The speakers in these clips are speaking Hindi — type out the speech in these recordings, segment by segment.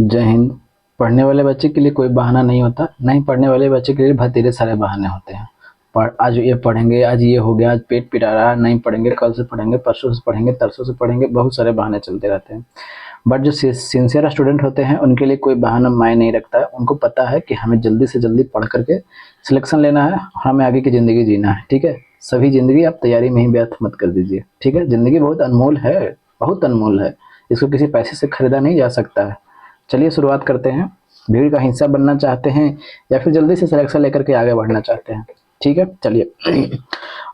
जय हिंद। पढ़ने वाले बच्चे के लिए कोई बहाना नहीं होता, नहीं पढ़ने वाले बच्चे के लिए भतेरे सारे बहाने होते हैं। आज ये पढ़ेंगे, आज ये हो गया, आज पेट पिटा रहा है, नहीं पढ़ेंगे, कल से पढ़ेंगे, परसों से पढ़ेंगे, तरसों से पढ़ेंगे, बहुत सारे बहाने चलते रहते हैं। बट जो सिंसियर स्टूडेंट होते हैं उनके लिए कोई बहाना मायने नहीं रखता है। उनको पता है कि हमें जल्दी से जल्दी पढ़ करके सिलेक्शन लेना है, हमें आगे की ज़िंदगी जीना है। ठीक है, सभी ज़िंदगी आप तैयारी में ही व्यर्थ मत कर दीजिए। ठीक है, ज़िंदगी बहुत अनमोल है, बहुत अनमोल है, इसको किसी पैसे से खरीदा नहीं जा सकता है। चलिए शुरुआत करते हैं। भीड़ का हिस्सा बनना चाहते हैं या फिर जल्दी से सिलेक्शन लेकर के आगे बढ़ना चाहते हैं? ठीक है, चलिए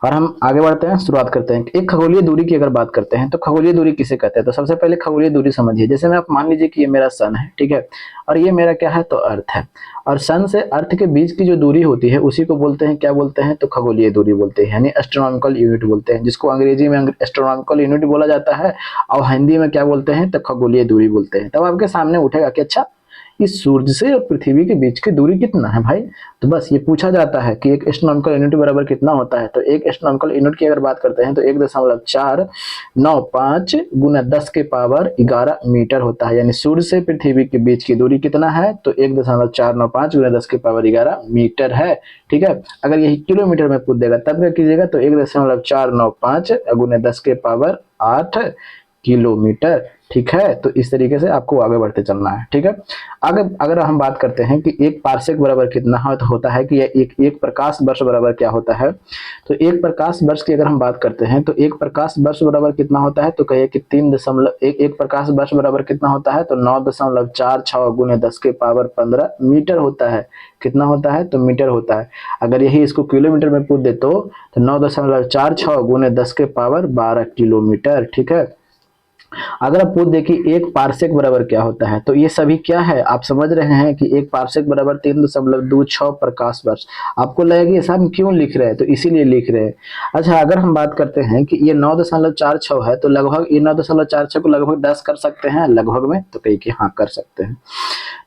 और हम आगे बढ़ते हैं, शुरुआत करते हैं। एक खगोलीय दूरी की अगर बात करते हैं तो खगोलीय दूरी किसे कहते हैं? तो सबसे पहले खगोलीय दूरी समझिए। जैसे मैं आप मान लीजिए कि ये मेरा सन है, ठीक है, और ये मेरा क्या है? तो अर्थ है। और सन से अर्थ के बीच की जो दूरी होती है उसी को बोलते हैं, क्या बोलते हैं? तो खगोलीय दूरी बोलते हैं, यानी एस्ट्रोनॉमिकल यूनिट बोलते हैं, जिसको अंग्रेजी में एस्ट्रोनॉमिकल यूनिट बोला जाता है और हिंदी में क्या बोलते हैं? तो खगोलीय दूरी बोलते हैं। तब आपके सामने उठेगा कि अच्छा, इस सूर्य से और पृथ्वी के बीच की दूरी कितना है भाई? तो बस ये पूछा जाता है कि एक एस्ट्रोनॉमिकल यूनिट बराबर कितना होता है। तो एक एस्ट्रोनॉमिकल यूनिट की अगर बात करते हैं तो 1.495 गुना 10 के पावर 11 मीटर होता है। यानी सूर्य से पृथ्वी के बीच की दूरी कितना है? तो 1.495 गुना 10 के पावर 11 मीटर है। ठीक है, अगर यही किलोमीटर में पूछ देगा तब क्या कीजिएगा? तो 1.495 गुना 10 के पावर 8 किलोमीटर। ठीक है, तो इस तरीके से आपको आगे बढ़ते चलना है। ठीक है, आगे अगर हम बात करते हैं कि एक पार्सेक बराबर कितना होता है कि एक प्रकाश वर्ष बराबर क्या होता है? तो एक प्रकाश वर्ष की अगर हम बात करते हैं तो एक प्रकाश वर्ष बराबर कितना होता है? तो कहिए कि 3.1 एक प्रकाश वर्ष बराबर कितना होता है? तो 9.46 गुने 10 के पावर 15 मीटर होता है। कितना होता है? तो मीटर होता है। अगर यही इसको किलोमीटर में पूछ दे तो 9.46 गुने 10 के पावर 12 किलोमीटर। ठीक है, अगर आप पूछ दे कि एक पार्सेक बराबर क्या होता है, तो ये सभी क्या है आप समझ रहे हैं कि एक पार्सेक बराबर 3.26 प्रकाश वर्ष। आपको लगेगा ऐसा हम क्यों लिख रहे हैं? तो इसीलिए लिख रहे हैं। अच्छा, अगर हम बात करते हैं कि ये 9.46 है तो लगभग ये 9.46 को लगभग 10 कर सकते हैं लगभग में, तो कहीं कि हाँ कर सकते हैं।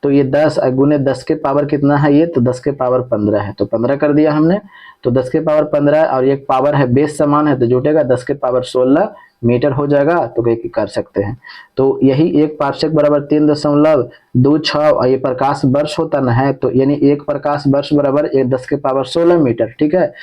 तो ये 10 गुने 10 के पावर कितना है? ये तो 10 के पावर 15 है, तो 15 कर दिया हमने। तो 10 के पावर 15 और एक पावर है, बेस समान है तो जुटेगा 10 के पावर 16 मीटर हो जाएगा, तो कहीं कर सकते हैं। तो यही एक पार्सेक बराबर 3.26 और ये प्रकाश वर्ष होता ना है, तो यानी एक प्रकाश वर्ष बराबर 10 के पावर 16 मीटर। ठीक है,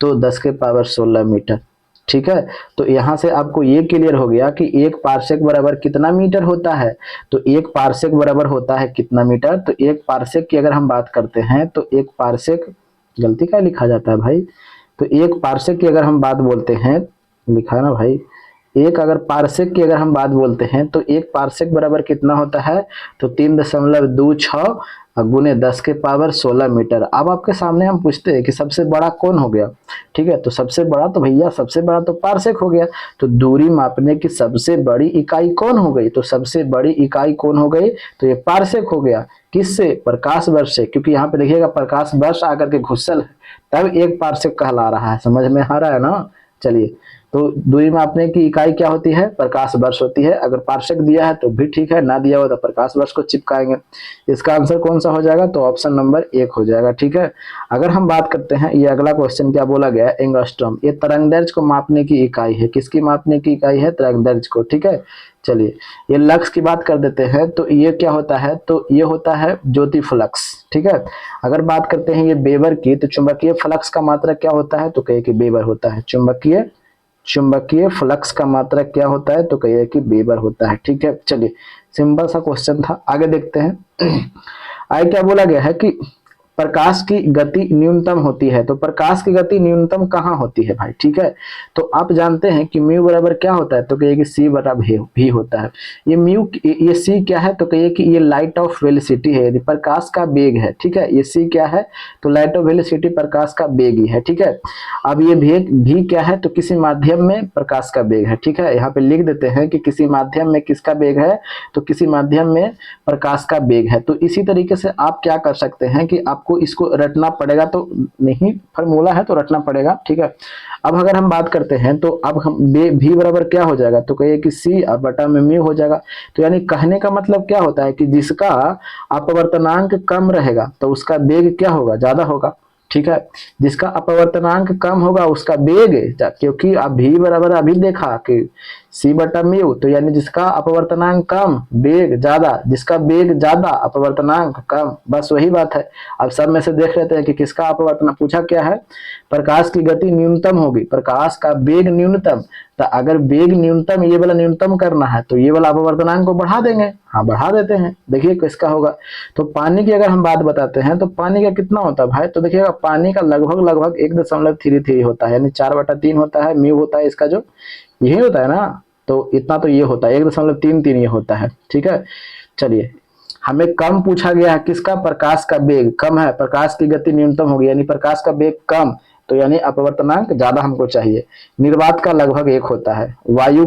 तो 10 के पावर 16 मीटर। ठीक है, तो यहाँ से आपको ये क्लियर हो गया कि एक पार्सेक बराबर कितना मीटर होता है? तो एक पार्सेक बराबर होता है कितना मीटर? तो एक पार्सेक की अगर हम बात करते हैं तो एक पार्सेक, गलती क्या लिखा जाता है भाई? तो एक पार्सेक की अगर हम बात बोलते हैं, लिखा ना भाई, एक अगर पार्सेक की अगर हम बात बोलते हैं तो एक पार्सेक बराबर कितना होता है? तो 3.26 गुने 10 के पावर 16 मीटर। अब आपके सामने हम पूछते हैं कि सबसे बड़ा कौन हो गया? ठीक है, तो सबसे बड़ा तो भैया सबसे बड़ा तो पार्सेक हो गया। तो दूरी मापने की सबसे बड़ी इकाई कौन हो गई? तो सबसे बड़ी इकाई कौन हो गई? तो ये पार्सेक हो गया। किससे? प्रकाश वर्ष से, क्योंकि यहाँ पे देखिएगा प्रकाश वर्ष आकर के घुसल है, तब एक पार्सेक कहला रहा है। समझ में आ रहा है ना? चलिए, तो दूरी मापने की इकाई क्या होती है? प्रकाश वर्ष होती है। अगर पार्सेक दिया है तो भी ठीक है, ना दिया हो तो प्रकाश वर्ष को चिपकाएंगे। इसका आंसर कौन सा हो जाएगा? तो ऑप्शन नंबर 1 हो जाएगा। ठीक है, अगर हम बात करते हैं, ये अगला क्वेश्चन क्या बोला गया? एंगस्ट्रॉम। ये तरंगदैर्घ्य को मापने की इकाई है। किसकी मापने की इकाई है? तरंगदैर्घ्य को। ठीक है, चलिए ये लक्स की बात कर देते हैं। तो ये क्या होता है? तो ये होता है ज्योति फ्लक्स। ठीक है, अगर बात करते हैं ये वेबर की, तो चुंबकीय फ्लक्स का मात्रा क्या होता है? तो कहिए कि वेबर होता है। चुंबकीय फ्लक्स का मात्रा क्या होता है? तो कहिए कि वेबर होता है। ठीक है, चलिए सिंपल सा क्वेश्चन था, आगे देखते हैं। आगे क्या बोला गया है कि प्रकाश की गति न्यूनतम होती है। तो प्रकाश की गति न्यूनतम कहाँ होती है भाई? ठीक है, तो आप जानते हैं कि म्यू बराबर क्या होता है? तो कहिए कि सी बटा भी होता है। ये म्यू, ये सी क्या है? तो कहिए कि ये लाइट ऑफ वेलोसिटी है, यदि प्रकाश का वेग है। ठीक है, ये सी क्या है? तो लाइट ऑफ वेलोसिटी प्रकाश का वेग ही है। ठीक है, अब ये वेग भी क्या है? तो किसी माध्यम में प्रकाश का वेग है। ठीक है, यहाँ पे लिख देते हैं कि किसी माध्यम में किसका वेग है? तो किसी माध्यम में प्रकाश का वेग है। तो इसी तरीके से आप क्या कर सकते हैं कि आपको इसको रटना पड़ेगा, तो नहीं फॉर्मूला है तो रटना पड़ेगा। ठीक है, अब अगर हम बात करते हैं तो अब हम भी बराबर क्या हो जाएगा? तो कहिए कि सी और बटा में म्यू हो जाएगा। तो यानी कहने का मतलब क्या होता है कि जिसका अपवर्तनांक कम रहेगा तो उसका वेग क्या होगा? ज्यादा होगा। ठीक है, जिसका अपवर्तनांक कम होगा उसका वेग, क्योंकि अब भी बराबर अभी देखा कि सी बटा म्यू, तो यानी जिसका अपवर्तनांक कम वेग ज्यादा, जिसका वेग ज्यादा अपवर्तनांक कम, बस वही बात है। अब सब में से देख लेते हैं कि किसका अपवर्तनांक पूछा क्या है, प्रकाश की गति न्यूनतम होगी, प्रकाश का वेग न्यूनतम, तो अगर वेग न्यूनतम ये वाला न्यूनतम करना है तो ये वाला अपवर्तनांक को बढ़ा देंगे, हाँ बढ़ा देते हैं। देखिए किसका होगा, तो पानी की अगर हम बात बताते हैं तो पानी का कितना होता है भाई, तो देखिएगा पानी का लगभग लगभग 1.33 होता है, यानी 4/3 होता है, म्यू होता है इसका जो, यही होता है ना, तो इतना तो ये होता है 1.33 ये होता है, ठीक है। चलिए हमें कम पूछा गया है किसका, प्रकाश का वेग कम है, प्रकाश की गति न्यूनतम होगी, यानी प्रकाश का वेग कम, तो यानी अपवर्तनांक ज्यादा हमको चाहिए। निर्वात का लगभग 1 होता है, वायु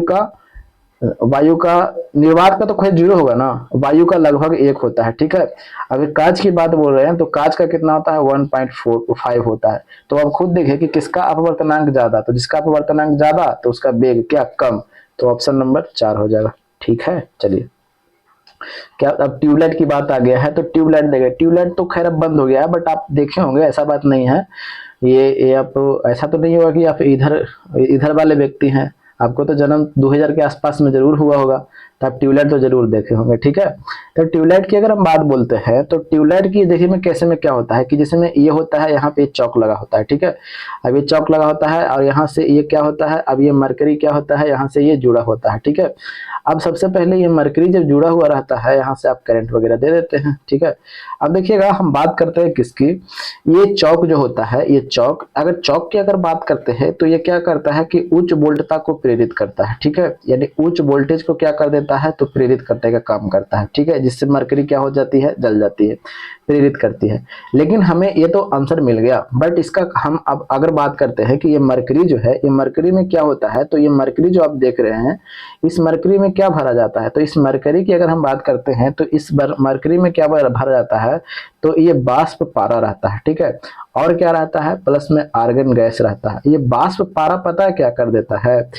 का निर्वात का तो कोई 0 होगा ना, वायु का लगभग 1 होता है, ठीक है। अगर कांच की बात बोल रहे हैं तो कांच का कितना होता है 1.45 होता है। तो अब खुद देखिए कि किसका अपवर्तनांक ज्यादा, तो जिसका अपवर्तनांक ज्यादा तो उसका वेग क्या कम, तो ऑप्शन नंबर 4 हो जाएगा, ठीक है। चलिए क्या, अब ट्यूबलाइट की बात आ गया है, तो ट्यूबलाइट देखिए, ट्यूबलाइट तो खैर अब बंद हो गया है, बट आप देखे होंगे, ऐसा बात नहीं है, ये आप ऐसा तो नहीं होगा कि आप इधर इधर वाले व्यक्ति हैं, आपको तो जन्म 2000 के आसपास में जरूर हुआ होगा, तो आप ट्यूबलाइट तो जरूर देखे होंगे, ठीक है। तो ट्यूबलाइट की अगर हम बात बोलते हैं तो ट्यूबलाइट की देखिए में कैसे में क्या होता है कि जैसे में ये होता है, यहाँ पे चौक लगा होता है, ठीक है। अब ये चौक लगा होता है और यहाँ से ये क्या होता है, अब ये मरकरी क्या होता है, यहाँ से ये जुड़ा होता है, ठीक है। अब सबसे पहले ये मरकरी जब जुड़ा हुआ रहता है, यहाँ से आप करंट वगैरह दे देते हैं, ठीक है। अब देखिएगा हम बात करते हैं किसकी, ये चौक जो होता है, ये चौक, अगर चौक की अगर बात करते हैं तो ये क्या करता है कि उच्च वोल्टता को प्रेरित करता है, ठीक है, यानी उच्च वोल्टेज को क्या कर देता है, तो प्रेरित करने का काम करता है, ठीक है, जिससे मरकरी क्या हो जाती है, जल जाती है, प्रेरित करती है। लेकिन हमें ये तो आंसर मिल गया, बट इसका हम अब अगर बात करते हैं कि ये मरकरी जो है, ये मरकरी में क्या होता है, तो ये मरकरी जो आप देख रहे हैं, इस मरकरी में क्या भरा जाता है, तो इस मरकरी की अगर हम बात करते हैं तो इस मरकरी में क्या भरा जाता है, तो ये वाष्प पारा रहता है, ठीक है, और क्या रहता है, प्लस में आर्गन गैस रहता है। ये वाष्प पारा पता है क्या कर देता है,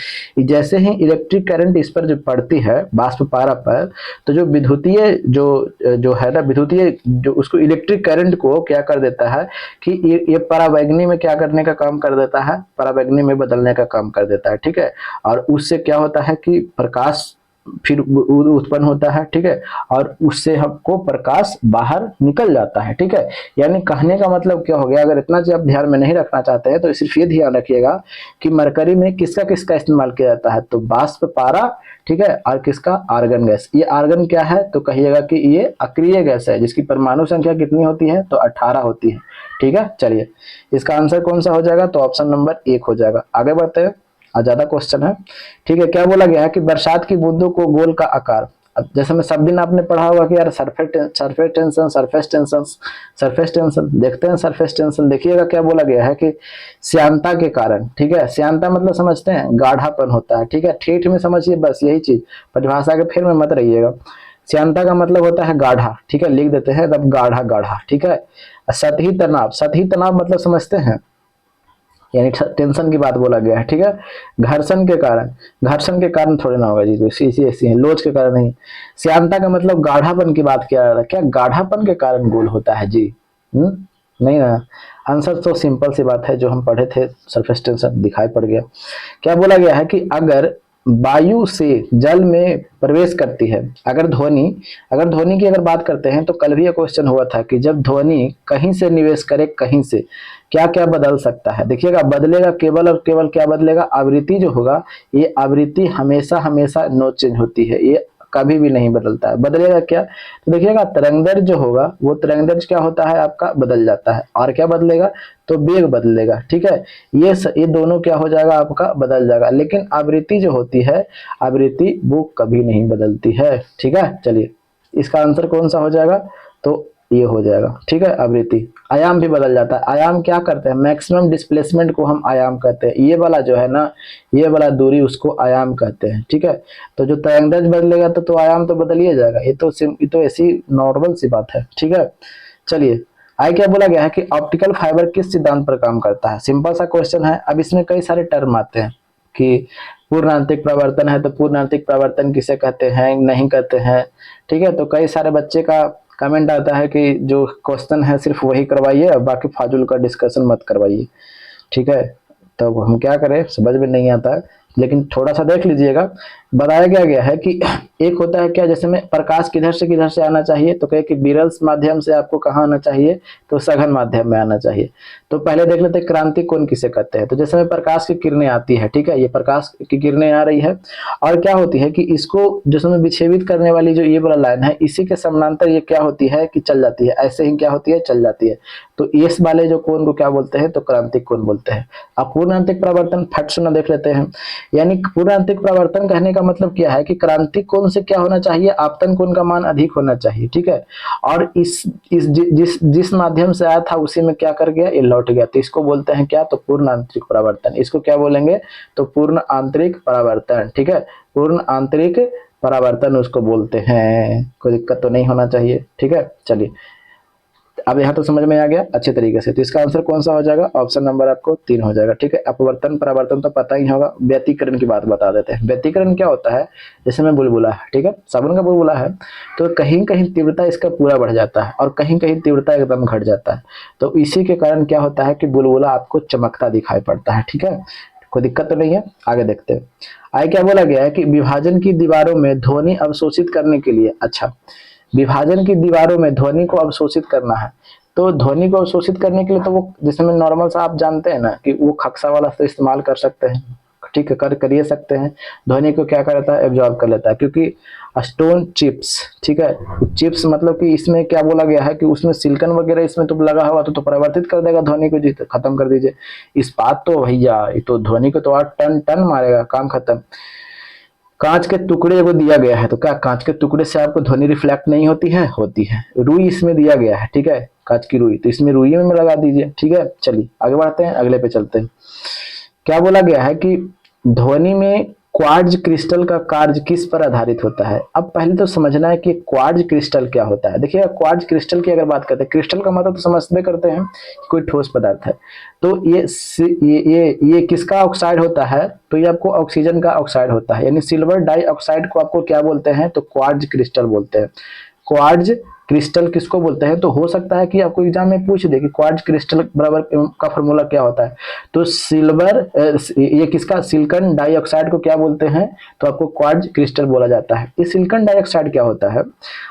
जैसे ही इलेक्ट्रिक करंट इस पर जो पड़ती है वाष्प पारा पर, तो जो विद्युतीय जो है ना, विद्युतीय जो उसको इलेक्ट्रिक करंट को क्या कर देता है कि ये परावैंगनी में क्या करने का काम कर देता है, परावैंगनी में बदलने का काम कर देता है, ठीक है। और उससे क्या होता है कि प्रकाश फिर उत्पन्न होता है, ठीक है, और उससे हमको प्रकाश बाहर निकल जाता है, ठीक है। यानी कहने का मतलब क्या हो गया, अगर इतना चीज आप ध्यान में नहीं रखना चाहते हैं तो सिर्फ ये ध्यान रखिएगा कि मरकरी में किसका किसका इस्तेमाल किया जाता है, तो वाष्प पारा, ठीक है, और किसका, आर्गन गैस। ये आर्गन क्या है, तो कहिएगा कि ये अक्रिय गैस है, जिसकी परमाणु संख्या कितनी होती है, तो 18 होती है, ठीक है। चलिए इसका आंसर कौन सा हो जाएगा, तो ऑप्शन नंबर 1 हो जाएगा। आगे बढ़ते हैं, ज्यादा क्वेश्चन है, ठीक है। क्या बोला गया है कि बरसात की बूंदों को गोल का आकार, अब जैसे मैं सब दिन आपने पढ़ा होगा कि यार सरफेस टेंशन देखते हैं, सरफेस टेंशन देखिएगा क्या बोला गया है कि श्यानता के कारण, ठीक है, श्यानता मतलब समझते हैं गाढ़ापन होता है, ठीक है, ठेठ में समझिए बस यही चीज, परिभाषा के फेर में मत रहिएगा। श्यानता का मतलब होता है गाढ़ा, ठीक है, लिख देते हैं तब गाढ़ा गाढ़ा, ठीक है। सतही तनाव मतलब समझते हैं, यानी टेंशन की बात बोला गया है, ठीक है। घर्षण के कारण थोड़े ना होगा जी, तो ऐसी ऐसी है, लोच के कारण नहीं। श्यानता का मतलब गाढ़ापन की बात किया जा रहा है, क्या गाढ़ापन के कारण गोल होता है जी, नहीं ना। आंसर तो सिंपल सी बात है, जो हम पढ़े थे सरफेस टेंशन दिखाई पड़ गया। क्या बोला गया है कि अगर वायु से जल में प्रवेश करती है, अगर ध्वनि की अगर बात करते हैं तो कल भी ये क्वेश्चन हुआ था कि जब ध्वनि कहीं से निवेश करे कहीं से, क्या क्या बदल सकता है, देखिएगा बदलेगा केवल और केवल क्या बदलेगा, आवृत्ति जो होगा, ये आवृत्ति हमेशा हमेशा नो चेंज होती है, ये कभी भी नहीं बदलता है। बदलेगा क्या, तो देखिएगा तरंगदैर्घ्य जो होगा वो तरंगदैर्घ्य क्या होता है आपका, बदल जाता है, और क्या बदलेगा, तो वेग बदलेगा, ठीक है। ये दोनों क्या हो जाएगा आपका, बदल जाएगा, लेकिन आवृत्ति जो होती है, आवृत्ति वो कभी नहीं बदलती है, ठीक है। चलिए इसका आंसर कौन सा हो जाएगा, तो ये हो जाएगा, ठीक है। आवृत्ति, आयाम भी बदल जाता है, आयाम क्या करते हैं, मैक्सिमम डिस्प्लेसमेंट को हम आयाम कहते हैं, ये वाला जो है ना, ये वाला दूरी उसको आयाम कहते हैं, ठीक है। तो जो तरंगदैर्घ्य बदलेगा तो आयाम तो बदल ही जाएगा, ये तो ऐसी नॉर्मल सी बात है, ठीक है। चलिए आगे क्या बोला गया है कि ऑप्टिकल फाइबर किस सिद्धांत पर काम करता है, सिंपल सा क्वेश्चन है। अब इसमें कई सारे टर्म आते हैं कि पूर्णांतिक प्रवर्तन है, तो पूर्णांतिक प्रवर्तन किसे कहते हैं, नहीं कहते हैं, ठीक है। तो कई सारे बच्चे का कमेंट आता है कि जो क्वेश्चन है सिर्फ वही करवाइए और बाकी फाजुल का डिस्कशन मत करवाइए, ठीक है। तो हम क्या करें, समझ में नहीं आता है, लेकिन थोड़ा सा देख लीजिएगा बताया क्या गया है कि एक होता है क्या, जैसे में प्रकाश किधर से आना चाहिए, तो कहे कि विरल माध्यम से आपको कहाँ आना चाहिए, तो सघन माध्यम में आना चाहिए। तो पहले देख लेते हैं क्रांति कोण किसे कहते हैं। तो जैसे में प्रकाश की किरणें आती है, ठीक है, ये प्रकाश की किरणें आ रही है और क्या होती है कि इसको जिसमें विच्छेदित करने वाली जो ये वाला लाइन है, इसी के समानांतर ये क्या होती है कि चल जाती है, ऐसे ही क्या होती है, चल जाती है। तो इस वाले जो कोण को क्या बोलते हैं, तो क्रांतिक कोण बोलते हैं। अब पूर्णांतिक परावर्तन फट से न देख लेते हैं। यानी पूर्णांतिक परावर्तन कहने का मतलब क्या है कि क्रांतिक कोण से क्या होना चाहिए, आपतन कोण का मान अधिक होना चाहिए, ठीक है। और जिस माध्यम से आया था उसी में क्या कर गया, ये लौट गया, तो इसको बोलते हैं क्या, तो पूर्ण आंतरिक परावर्तन। इसको क्या बोलेंगे, तो पूर्ण आंतरिक परावर्तन, ठीक है, पूर्ण आंतरिक परावर्तन उसको बोलते हैं। कोई दिक्कत तो नहीं होना चाहिए, ठीक है। चलिए अब यहाँ तो समझ में आ गया अच्छे तरीके से। तो इसका आंसर कौन सा हो जाएगा, ऑप्शन नंबर आपको 3 हो जाएगा, ठीक है। अपवर्तन परावर्तन तो पता ही होगा। व्यतिकरण की बात बता देते हैं। व्यतिकरण क्या होता है, जैसे में बुलबुला है, ठीक है, साबुन का बुलबुला है, तो कहीं कहीं तीव्रता इसका पूरा बढ़ जाता है और कहीं कहीं तीव्रता एकदम घट जाता है। तो इसी के कारण क्या होता है कि बुलबुला आपको चमकता दिखाई पड़ता है, ठीक है। कोई दिक्कत तो नहीं है, आगे देखते हैं। आगे क्या बोला गया है कि विभाजन की दीवारों में ध्वनि अवशोषित करने के लिए, अच्छा, विभाजन की दीवारों में ध्वनि को अवशोषित करना है। तो ध्वनि को अवशोषित करने के लिए तो वो जैसे में नॉर्मल सा आप जानते हैं ना कि वो खक्सा वाला तो इस्तेमाल कर सकते हैं, ठीक है, करिए सकते हैं। ध्वनि को क्या करता है, एब्जॉर्ब कर लेता है, क्योंकि स्टोन चिप्स, ठीक है, चिप्स मतलब कि इसमें क्या बोला गया है कि उसमें सिलिकॉन वगैरह इसमें तो लगा हुआ तो परावर्तित कर देगा ध्वनि को जी, तो खत्म कर दीजिए। इस्पात तो भैया ये तो ध्वनि को तो 8 टन टन मारेगा, काम खत्म। कांच के टुकड़े को दिया गया है, तो क्या कांच के टुकड़े से आपको ध्वनि रिफ्लेक्ट नहीं होती है, होती है। रुई इसमें दिया गया है, ठीक है, कांच की रुई, तो इसमें रुई में लगा दीजिए, ठीक है। चलिए आगे बढ़ते हैं, अगले पे चलते हैं। क्या बोला गया है कि ध्वनि में क्वार्ट्ज क्रिस्टल का कार्य किस पर आधारित होता है। अब पहले तो समझना है कि क्वार्ट्ज क्रिस्टल क्या होता है। देखिए क्वार्ट्ज क्रिस्टल की अगर बात करते हैं, क्रिस्टल का मतलब तो समझते करते हैं कोई ठोस पदार्थ है। तो ये किसका ऑक्साइड होता है, तो ये आपको ऑक्सीजन का ऑक्साइड होता है, यानी सिल्वर डाई ऑक्साइड को आपको क्या बोलते हैं, तो क्वार्ट्ज क्रिस्टल बोलते हैं। क्वार्ट्ज क्रिस्टल किसको बोलते हैं, तो हो सकता है कि आपको एग्जाम में पूछ दे कि क्वार्ट्ज क्रिस्टल बराबर का फॉर्मूला क्या होता है। तो सिल्वर ये किसका, सिलिकॉन डाइऑक्साइड को क्या बोलते हैं, तो आपको क्वार्ट्ज क्रिस्टल बोला जाता है। ये सिलिकॉन डाइऑक्साइड क्या होता है,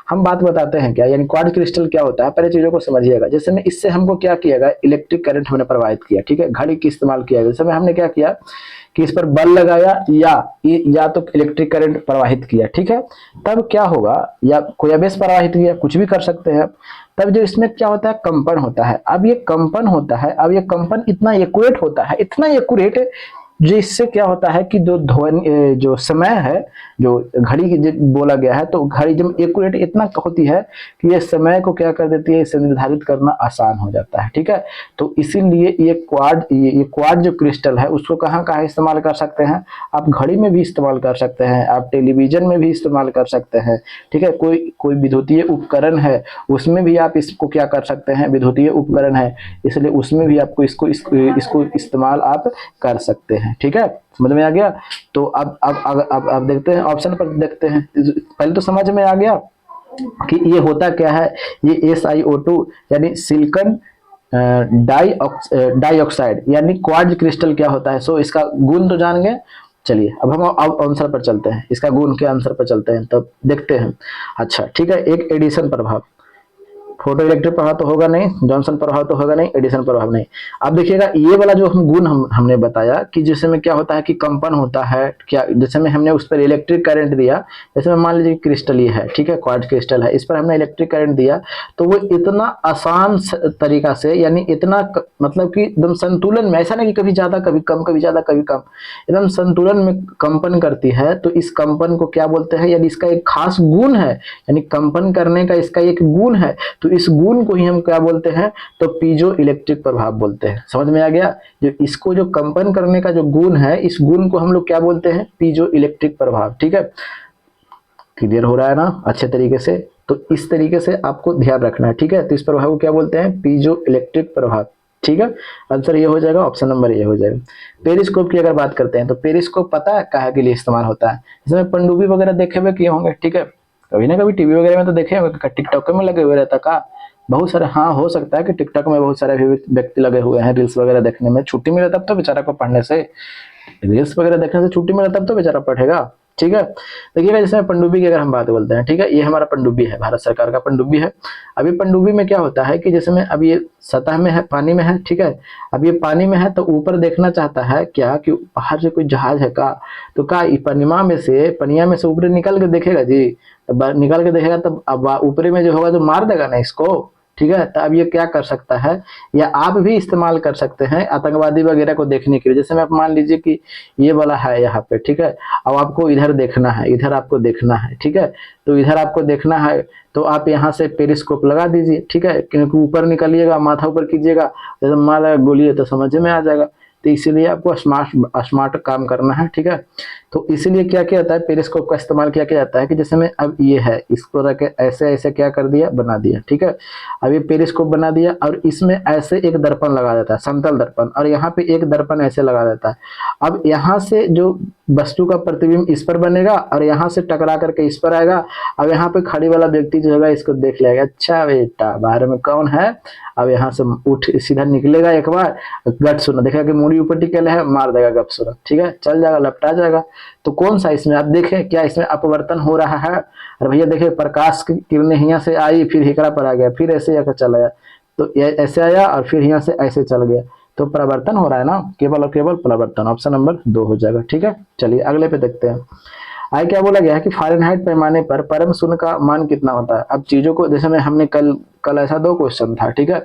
हम बात बताते हैं क्या, यानी क्वार्ट्ज क्रिस्टल क्या होता है, पहले चीजों को समझिएगा। जैसे में इससे हमको क्या किया गया, इलेक्ट्रिक करंट हमने प्रवाहित किया, ठीक है, घड़ी की इस्तेमाल किया गया। जैसे में हमने क्या किया कि इस पर बल लगाया या तो इलेक्ट्रिक करंट प्रवाहित किया, ठीक है, तब क्या होगा, या कोई आवेश प्रवाहित किया, कुछ भी कर सकते हैं। तब जो इसमें क्या होता है, कंपन होता है। अब ये कंपन होता है, अब ये कंपन इतना एक्यूरेट होता है, इतना एक्यूरेट, जिससे क्या होता है कि जो ध्वनि जो समय है, जो घड़ी की बोला गया है, तो घड़ी जब एक्यूरेट इतना होती है कि ये समय को क्या कर देती है, इसे निर्धारित करना आसान हो जाता है, ठीक है। तो इसीलिए ये क्वार्ट्ज जो क्रिस्टल है उसको कहाँ कहाँ इस्तेमाल कर सकते हैं, आप घड़ी में भी इस्तेमाल कर सकते हैं, आप टेलीविजन में भी इस्तेमाल कर सकते हैं, ठीक है। कोई विद्युतीय उपकरण है उसमें भी आप इसको क्या कर सकते हैं, विद्युतीय उपकरण है इसलिए उसमें भी आपको इसको इस्तेमाल आप कर सकते हैं, ठीक है, समझ में आ गया। तो अब देखते हैं, ऑप्शन पर देखते हैं। पहले तो समझ में आ गया कि ये होता क्या है, ये SiO2 यानी सिलिकॉन डाइऑक्साइड यानी क्वार्ट्ज क्रिस्टल क्या होता है। सो इसका गुण तो जान गए। चलिए अब हम आंसर पर चलते हैं, इसका गुण के आंसर पर चलते हैं, तब देखते हैं। अच्छा ठीक है, एक एडिशन प्रभाव, फोटो इलेक्ट्रिक प्रभाव तो होगा नहीं, जॉनसन प्रभाव तो होगा नहीं, एडिशन प्रभाव नहीं। अब देखिएगा ये वाला जो हमने बताया कि जैसे में क्या होता है कि कंपन होता है, क्या जैसे में हमने उस पर इलेक्ट्रिक करंट दिया, जैसे में मान लीजिए क्रिस्टल ये है, ठीक है, क्वार्ट्ज क्रिस्टल है, इस पर हमने इलेक्ट्रिक करंट दिया तो वो इतना आसान तरीका से, यानी इतना मतलब कि एकदम संतुलन में, ऐसा नहीं कि कभी ज्यादा कभी कम, कभी ज्यादा कभी कम, एकदम संतुलन में कंपन करती है। तो इस कंपन को क्या बोलते हैं, यानी इसका एक खास गुण है, यानी कंपन करने का इसका एक गुण है, तो इस गुण को ही हम क्या बोलते हैं, तो पीजो इलेक्ट्रिक प्रभाव बोलते हैं। समझ में आ गया, जो इसको जो कंपन करने का जो गुण है, इस गुण को हम लोग क्या बोलते हैं, पीजो इलेक्ट्रिक प्रभाव, ठीक है। क्लियर हो रहा है ना अच्छे तरीके से। तो इस तरीके से आपको ध्यान रखना है, ठीक है। तो इस प्रभाव को क्या बोलते हैं, पीजो इलेक्ट्रिक प्रभाव, ठीक है। आंसर ये हो जाएगा, ऑप्शन नंबर ये हो जाएगा। पेरिस्कोप की अगर बात करते हैं तो पेरिस्कोप पता है काहे के लिए इस्तेमाल होता है, इसमें पनडुब्बी वगैरह देखे हुए किए होंगे, ठीक है, कभी ना कभी टीवी वगैरह में तो देखे होंगे, टिकटॉक में लगे हुए रहता का बहुत सारे। हाँ हो सकता है कि टिकटॉक में बहुत सारे व्यक्ति लगे हुए हैं रील्स वगैरह देखने में, छुट्टी मिले तब तो बेचारा को पढ़ने से, रील्स वगैरह देखने से छुट्टी मिले तब तो बेचारा पढ़ेगा, ठीक है। देखिएगा जैसे पनडुब्बी की अगर हम बात बोलते हैं, ठीक है, ये हमारा पनडुब्बी है, भारत सरकार का पनडुब्बी है। अभी पनडुब्बी में क्या होता है कि जैसे में अब ये सतह में है, पानी में है, ठीक है। अब ये पानी में है तो ऊपर देखना चाहता है क्या कि बाहर से कोई जहाज है का, तो का पनिमा में से, पनिया में से ऊपर निकल के देखेगा जी, तो निकल के देखेगा तब अब ऊपरी में जो होगा तो मार देगा ना इसको, ठीक है। तो अब ये क्या कर सकता है, या आप भी इस्तेमाल कर सकते हैं आतंकवादी वगैरह को देखने के लिए। जैसे मैं आप मान लीजिए कि ये वाला है यहाँ पे, ठीक है। अब आपको इधर देखना है, इधर आपको देखना है, ठीक है। तो इधर आपको देखना है तो आप यहाँ से पेरिस्कोप लगा दीजिए, ठीक है, क्योंकि ऊपर निकलिएगा, माथा ऊपर कीजिएगा, जैसे मारा गोली है तो समझ में आ जाएगा। तो इसीलिए आपको स्मार्ट स्मार्ट काम करना है, ठीक है। तो इसीलिए क्या किया जाता है, पेरिस्कोप का इस्तेमाल किया जाता है कि जैसे में अब ये है, इसको रख के ऐसे ऐसे क्या कर दिया, बना दिया, ठीक है। अब ये पेरिस्कोप बना दिया और इसमें ऐसे एक दर्पण लगा देता है, समतल दर्पण, और यहाँ पे एक दर्पण ऐसे लगा देता है। अब यहाँ से जो वस्तु का प्रतिबिंब इस पर बनेगा और यहाँ से टकरा करके इस पर आएगा। अब यहाँ पे खड़ी वाला व्यक्ति जो होगा इसको देख लेगा, अच्छा बेटा बाहर में कौन है। अब यहाँ से उठ सीधा निकलेगा, एक बार गट सुना देखा कि मुड़ी ऊपर टिकल है, मार देगा गप सुना, ठीक है, चल जाएगा, लपटा जाएगा। तो कौन सा इसमें आप देखें क्या इसमें अपवर्तन हो रहा है। अरे भैया देखिए, प्रकाश की किरणें यहाँ से आई, फिर हिकड़ा पर आ गया, फिर ऐसे आकर चला गया, तो ऐसे आया और फिर यहाँ से ऐसे चल गया, तो परिवर्तन हो रहा है ना, केवल और केवल परिवर्तन। ऑप्शन नंबर 2 हो जाएगा, ठीक है। चलिए अगले पे देखते हैं। आगे क्या बोला गया है कि फ़ारेनहाइट पैमाने पर परम शून्य का मान कितना होता है। अब चीजों को जैसे में हमने कल ऐसा 2 क्वेश्चन था, ठीक है।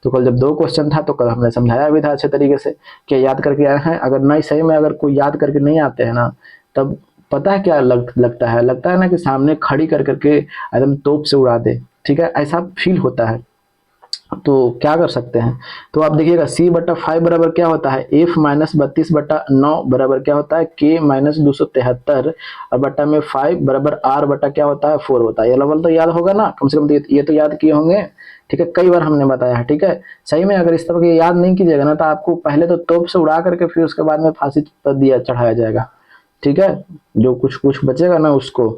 तो कल जब 2 क्वेश्चन था तो कल हमने समझाया भी था अच्छे तरीके से कि याद करके आए हैं। अगर नहीं सही में अगर कोई याद करके नहीं आते हैं ना, तब पता है क्या लगता है ना कि सामने खड़ी कर करके एकदम तोप से उड़ा दे, ठीक है, ऐसा फील होता है। तो क्या कर सकते हैं, तो आप देखिएगा c/5 बराबर क्या होता है, f माइनस 32/9 बराबर क्या होता है, k माइनस 273 और बटा में 5 बराबर r बटा क्या होता है, 4 होता है। ये लेवल तो याद होगा ना, कम से कम ये तो याद किए होंगे, ठीक है, कई बार हमने बताया है, ठीक है। सही में अगर इस तरह के याद नहीं कीजिएगा ना, तो आपको पहले तो तोप से उड़ा करके फिर उसके बाद में फांसी पर दिया चढ़ाया जाएगा, ठीक है, जो कुछ कुछ बचेगा ना उसको।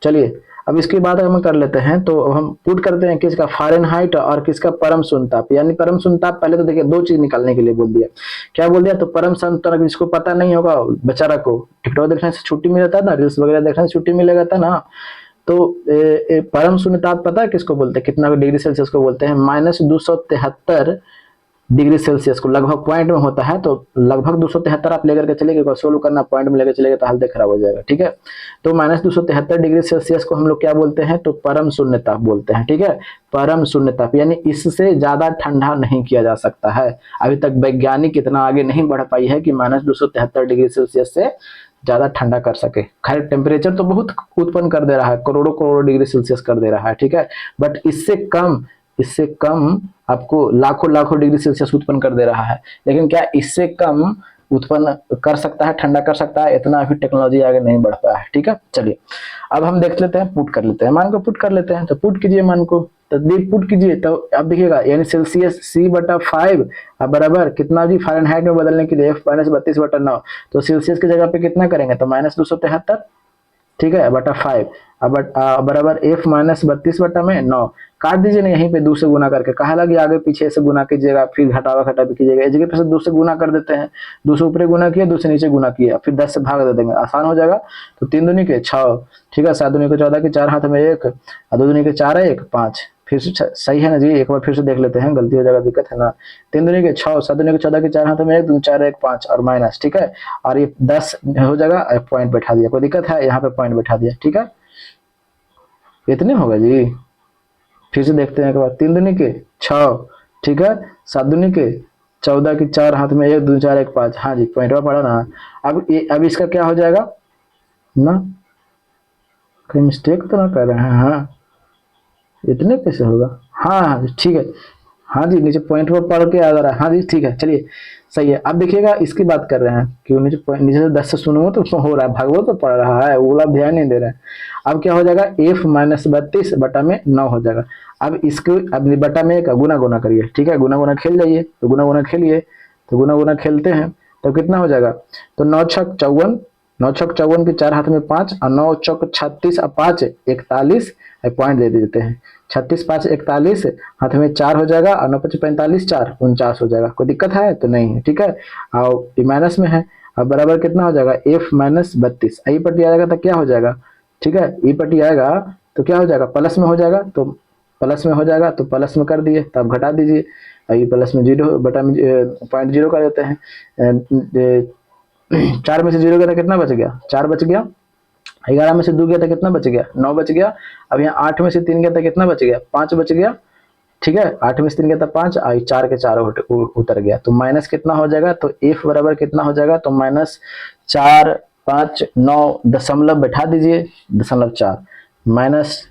चलिए अब इसके बाद हम कर लेते हैं, तो हम पुट करते हैं किसका, फ़ारेनहाइट और किसका, परम शून्य ताप। यानी परम शून्य ताप पहले तो देखिए 2 चीज निकालने के लिए बोल दिया, क्या बोल दिया, तो परम शून्य ताप जिसको पता नहीं होगा बेचारा को टिकटॉक देखने से छुट्टी मिल जाता है ना, रील्स वगैरह देखने से छुट्टी मिल जाता है ना। तो परम शून्य ताप पता है किसको बोलते हैं, कितना डिग्री सेल्सियस को बोलते हैं, -273 डिग्री सेल्सियस को लगभग पॉइंट में होता है। तो लगभग 273 आप लेकर के चलेंगे, सोल्व करना पॉइंट में लेकर चलेगा तो हालत खराब हो जाएगा, ठीक है। तो -273 डिग्री सेल्सियस को हम लोग क्या बोलते हैं, तो परम शून्य ताप बोलते हैं, ठीक है। परम शून्य ताप यानी इससे ज्यादा ठंडा नहीं किया जा सकता है। अभी तक वैज्ञानिक इतना आगे नहीं बढ़ पाई है कि -273 डिग्री सेल्सियस से ज्यादा ठंडा कर सके। खैर टेम्परेचर तो बहुत उत्पन्न कर दे रहा है, करोड़ों करोड़ डिग्री सेल्सियस कर दे रहा है, ठीक है, बट इससे कम आपको लाखों लाखों डिग्री सेल्सियस उत्पन्न कर दे रहा है। लेकिन क्या इससे कम उत्पन्न कर सकता है, ठंडा कर सकता है, इतना अभी टेक्नोलॉजी आगे नहीं बढ़ पाया है, ठीक है। चलिए अब हम देख लेते हैं, पुट कर लेते हैं, मान को पुट कर लेते हैं। तो पुट कीजिए मान को, तो पुट कीजिए, तो आप देखिएगा यानी सेल्सियस c/5 बराबर कितना जी, फ़ारेनहाइट में बदलने के लिए f माइनस 32/9, तो सेल्सियस की जगह पे कितना करेंगे, तो -273, ठीक है, बटा 5 बराबर f माइनस 32/9 काट दीजिए ना, यहीं पे 2 से गुना करके, कहा लगी आगे पीछे से गुना कीजिएगा, फिर घटावा घटावी कीजिएगा, इस जगह पे से 2 से गुना कर देते हैं, 2 से ऊपर गुना किया, 2 से नीचे गुना किया, फिर 10 से भाग दे देंगे, आसान हो जाएगा। तो 3 दूनी के 6, ठीक है, 7 दूनी के 14 के 4 हाथ में 1 और 2 दूनी के 4 है 1 5, फिर से सही है ना जी, एक बार फिर से देख लेते हैं, गलती हो जाएगा, दिक्कत है ना। 3 दूनी के 6, 7 दूनी के 14 के 4 हाथ में 1 2 4 1 5 और माइनस, ठीक है, और ये 10 हो जाएगा, पॉइंट बैठा दिया, कोई दिक्कत है, यहाँ पे पॉइंट बैठा दिया, ठीक है, इतने होगा जी। फिर से देखते हैं एक बार, 3 दूनी के 6, ठीक है, 7 दूनी के 14 के 4 हाथ में 1 2 4 1 5, हाँ जी पॉइंट पड़ा ना। अब इसका क्या हो जाएगा ना, कहीं मिस्टेक तो ना कर रहे हैं, हाँ इतने कैसे होगा, हाँ ठीक है, हाँ जी नीचे पॉइंट पर पढ़ के आ रहा है, हाँ जी ठीक है, चलिए सही है। अब देखिएगा इसकी बात कर रहे हैं कि नीचे से 10 से सुनो तो उसमें हो रहा है, भागवत तो पढ़ रहा है, वो आप ध्यान नहीं दे रहे हैं। अब क्या हो जाएगा, f माइनस 32 बटा में 9 हो जाएगा। अब इसको अब बटा में का गुना गुना करिए, ठीक है, गुना गुना खेल जाइए, तो गुना गुना खेलिए, तो गुना गुना खेलते हैं तो कितना हो जाएगा, तो 9 छक 54, 9 छक 54 के 4 हाथ में 5 और 9 चौक 36 और 5 41, पॉइंट दे देते हैं, 36 5 41 हाथ में 4 हो जाएगा और 9 5 45 4 49 हो जाएगा। कोई दिक्कत है तो नहीं है, ठीक है, और माइनस में है। अब बराबर कितना हो जाएगा F माइनस 32, आई पट्टी आएगा तो क्या हो जाएगा, ठीक है, ई पट्टी आएगा तो क्या हो जाएगा, प्लस में हो जाएगा, तो प्लस में हो जाएगा तो प्लस में कर दिए, तो आप घटा दीजिए, ये प्लस में 0 बटा में 0.0 कर देते हैं। 4 में से 0 गया तो कितना बच गया, 4 बच गया। 11 में से 2 गया तो कितना बच गया, 9 बच गया। अब यहाँ 8 में से 3 गया तो कितना बच गया, 5 बच गया, ठीक है। 8 में से 3 गया था 5, 4 के 4 उतर गया, तो माइनस कितना हो जाएगा, तो F बराबर कितना हो जाएगा, तो माइनस 4 5 9 दशमलव बैठा दीजिए, 0.4 माइनस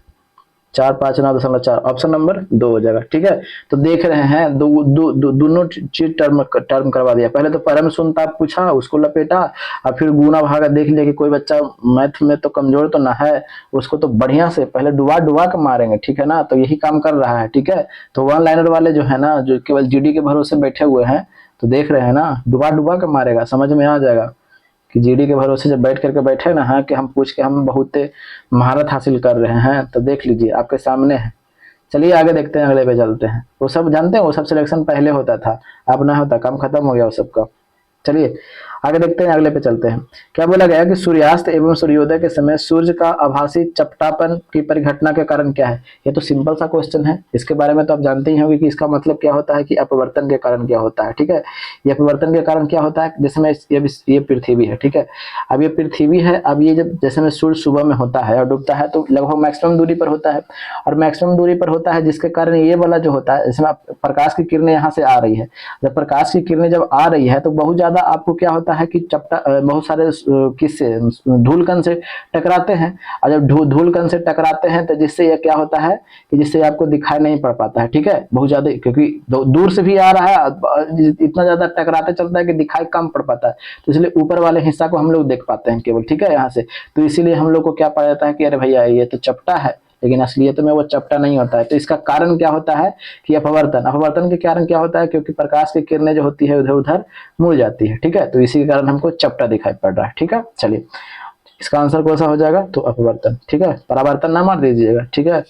459.4, ऑप्शन नंबर 2 हो जाएगा, ठीक है। तो देख रहे हैं दोनों चीज टर्म करवा दिया। पहले तो परम शून्यता पूछा, उसको लपेटा, और फिर गुना भागा देख लिया कि कोई बच्चा मैथ में तो कमजोर तो ना है, उसको तो बढ़िया से पहले डुबा डुबा के मारेंगे, ठीक है ना। तो यही काम कर रहा है, ठीक है। तो वन लाइनर वाले जो है ना, जो केवल जीडी के भरोसे बैठे हुए हैं, तो देख रहे हैं ना, डुबा डुबा के मारेगा, समझ में आ जाएगा कि जीडी के भरोसे जब बैठ करके बैठे ना, हाँ, कि हम पूछ के हम बहुत महारत हासिल कर रहे हैं, तो देख लीजिए आपके सामने है। चलिए आगे देखते हैं, अगले पे चलते हैं। वो सब जानते हैं, वो सब सिलेक्शन पहले होता था, अब ना होता, काम खत्म हो गया वो सबका। चलिए आगे देखते हैं, अगले पे चलते हैं। क्या बोला गया कि सूर्यास्त एवं सूर्योदय के समय सूर्य का आभासी चपटापन की परिघटना के कारण क्या है। ये तो सिंपल सा क्वेश्चन है, इसके बारे में तो आप जानते ही होंगे कि इसका मतलब क्या होता है, कि अपवर्तन के कारण क्या होता है, ठीक है। ये अपवर्तन के कारण क्या होता है, जैसे मैं ये पृथ्वी है, ठीक है। अब ये पृथ्वी है, अब ये जब जैसे में सूर्य सुबह में होता है और डूबता है, तो लगभग मैक्सिमम दूरी पर होता है, और मैक्सिमम दूरी पर होता है, जिसके कारण ये वाला जो होता है, इसमें प्रकाश की किरणें यहाँ से आ रही है। जब प्रकाश की किरणें जब आ रही है, तो बहुत ज्यादा आपको क्या होता है कि चपटा बहुत सारे किससे, धूल कण से टकराते हैं, और जब धूल कण से टकराते हैं, तो जिससे ये क्या होता है कि जिससे आपको दिखाई नहीं पड़ पाता है, ठीक है, बहुत ज्यादा, क्योंकि दूर से भी आ रहा है, इतना ज्यादा टकराते चलता है कि दिखाई कम पड़ पाता है, तो इसलिए ऊपर वाले हिस्सा को हम लोग देख पाते हैं केवल, ठीक है, यहाँ से। तो इसीलिए हम लोग को क्या पता जाता है कि अरे भैया ये तो चपटा है, लेकिन असलियत में वो चपटा नहीं होता है। तो इसका कारण क्या होता है कि अपवर्तन के कारण क्या होता है, क्योंकि प्रकाश की किरणें जो होती है उधर उधर मुड़ जाती है, ठीक है, तो इसी के कारण हमको चपटा दिखाई पड़ रहा है, ठीक है। चलिए इसका आंसर कौन सा हो जाएगा, तो अपवर्तन, ठीक है, परावर्तन ना मार दीजिएगा, ठीक है।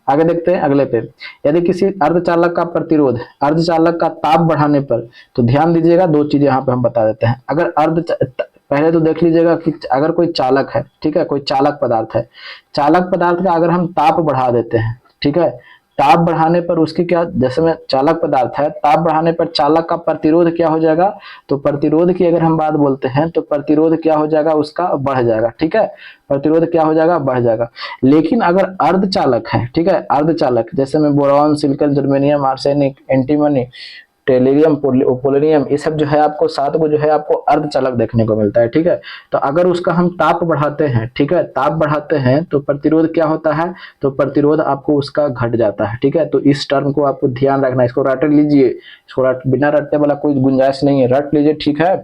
आगे देखते हैं अगले पे। यदि किसी अर्धचालक का प्रतिरोध अर्धचालक का ताप बढ़ाने पर, तो ध्यान दीजिएगा, दो चीजें यहाँ पे हम बता देते हैं। अगर पहले तो देख लीजिएगा कि अगर कोई चालक है, ठीक है, कोई चालक पदार्थ है, चालक पदार्थ का अगर हम ताप बढ़ा देते हैं, ठीक है, ताप बढ़ाने पर उसकी क्या, जैसे में चालक पदार्थ है, ताप बढ़ाने पर चालक का प्रतिरोध क्या हो जाएगा, तो प्रतिरोध की अगर हम बात बोलते हैं, तो प्रतिरोध क्या हो जाएगा, उसका बढ़ जाएगा, ठीक है, प्रतिरोध क्या हो जाएगा, बढ़ जाएगा। लेकिन अगर अर्धचालक है, ठीक है, अर्धचालक जैसे में boron, silicon, germanium, arsenic, antimony, टेलेरियम, polonium, ये सब जो है आपको 7 को जो है आपको अर्धचालक देखने को मिलता है, ठीक है। तो अगर उसका हम ताप बढ़ाते हैं, ठीक है, ताप बढ़ाते हैं, तो प्रतिरोध क्या होता है, तो प्रतिरोध आपको उसका घट जाता है, ठीक है। तो इस टर्म को आपको ध्यान रखना, इसको रट लीजिए, इसको बिना रटने वाला कोई गुंजाइश नहीं है, रट लीजिए, ठीक है।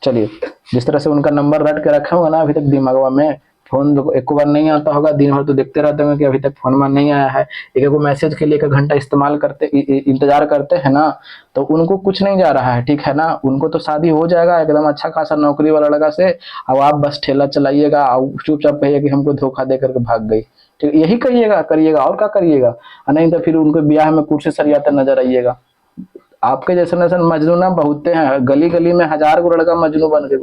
चलिए जिस तरह से उनका नंबर रट के रखा होगा ना अभी तक दिमागवा में, फोन एक बार नहीं आता होगा, दिन भर तो देखते रहते होंगे कि अभी तक फोन में नहीं आया है, एक मैसेज के लिए 1 घंटा इस्तेमाल करते इंतजार करते हैं ना, तो उनको कुछ नहीं जा रहा है, ठीक है ना। उनको तो शादी हो जाएगा एकदम अच्छा खासा नौकरी वाला लड़का से, अब आप बस ठेला चलाइएगा और चुपचाप कहिए कि हमको धोखा दे करके भाग गई, ठीक, यही करिएगा और क्या करिएगा, नहीं तो फिर उनको ब्याह में कुर्सी सरियाते नजर आइएगा। आपके जैसे नैसे मजनू ना बहुते हैं, गली गली में 1000 को लड़का मजनू बन के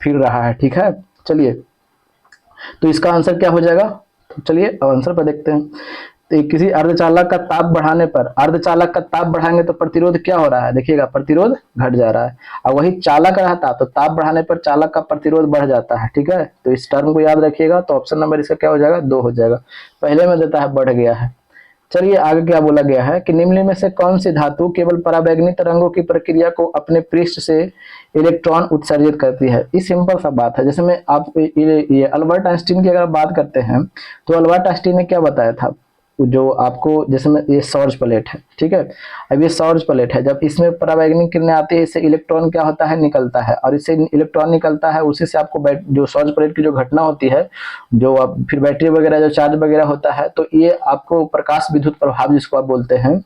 फिर रहा है, ठीक है। चलिए तो इसका आंसर क्या हो जाएगा, तो चलिए आंसर पर देखते हैं। तो किसी अर्धचालक का ताप बढ़ाने पर, अर्धचालक का ताप बढ़ाएंगे तो प्रतिरोध क्या हो रहा है, देखिएगा प्रतिरोध घट जा रहा है, और वही चालक रहता तो ताप बढ़ाने पर चालक का प्रतिरोध बढ़ जाता है, ठीक है। तो इस टर्म को याद रखिएगा, तो ऑप्शन नंबर इसका क्या हो जाएगा, 2 हो जाएगा। पहले में देता है बढ़ गया है। चलिए आगे क्या बोला गया है कि निम्न में से कौन सी धातु केवल पराबैंगनी तरंगों की प्रक्रिया को अपने पृष्ठ से इलेक्ट्रॉन उत्सर्जित करती है। ये सिंपल सा बात है। जैसे मैं आप ये अल्बर्ट आइंस्टीन की अगर बात करते हैं, तो अल्बर्ट आइंस्टीन ने क्या बताया था, जो आपको जैसे में ये सौर प्लेट है, ठीक है, अब ये सौर प्लेट है, जब इसमें पराबैंगनी किरणें आती है, इससे इलेक्ट्रॉन क्या होता है, निकलता है, और इससे इलेक्ट्रॉन निकलता है, उसी से आपको जो सौर प्लेट की जो घटना होती है, जो आप फिर बैटरी वगैरह जो चार्ज वगैरह होता है, तो ये आपको प्रकाश विद्युत प्रभाव जिसको आप बोलते हैं,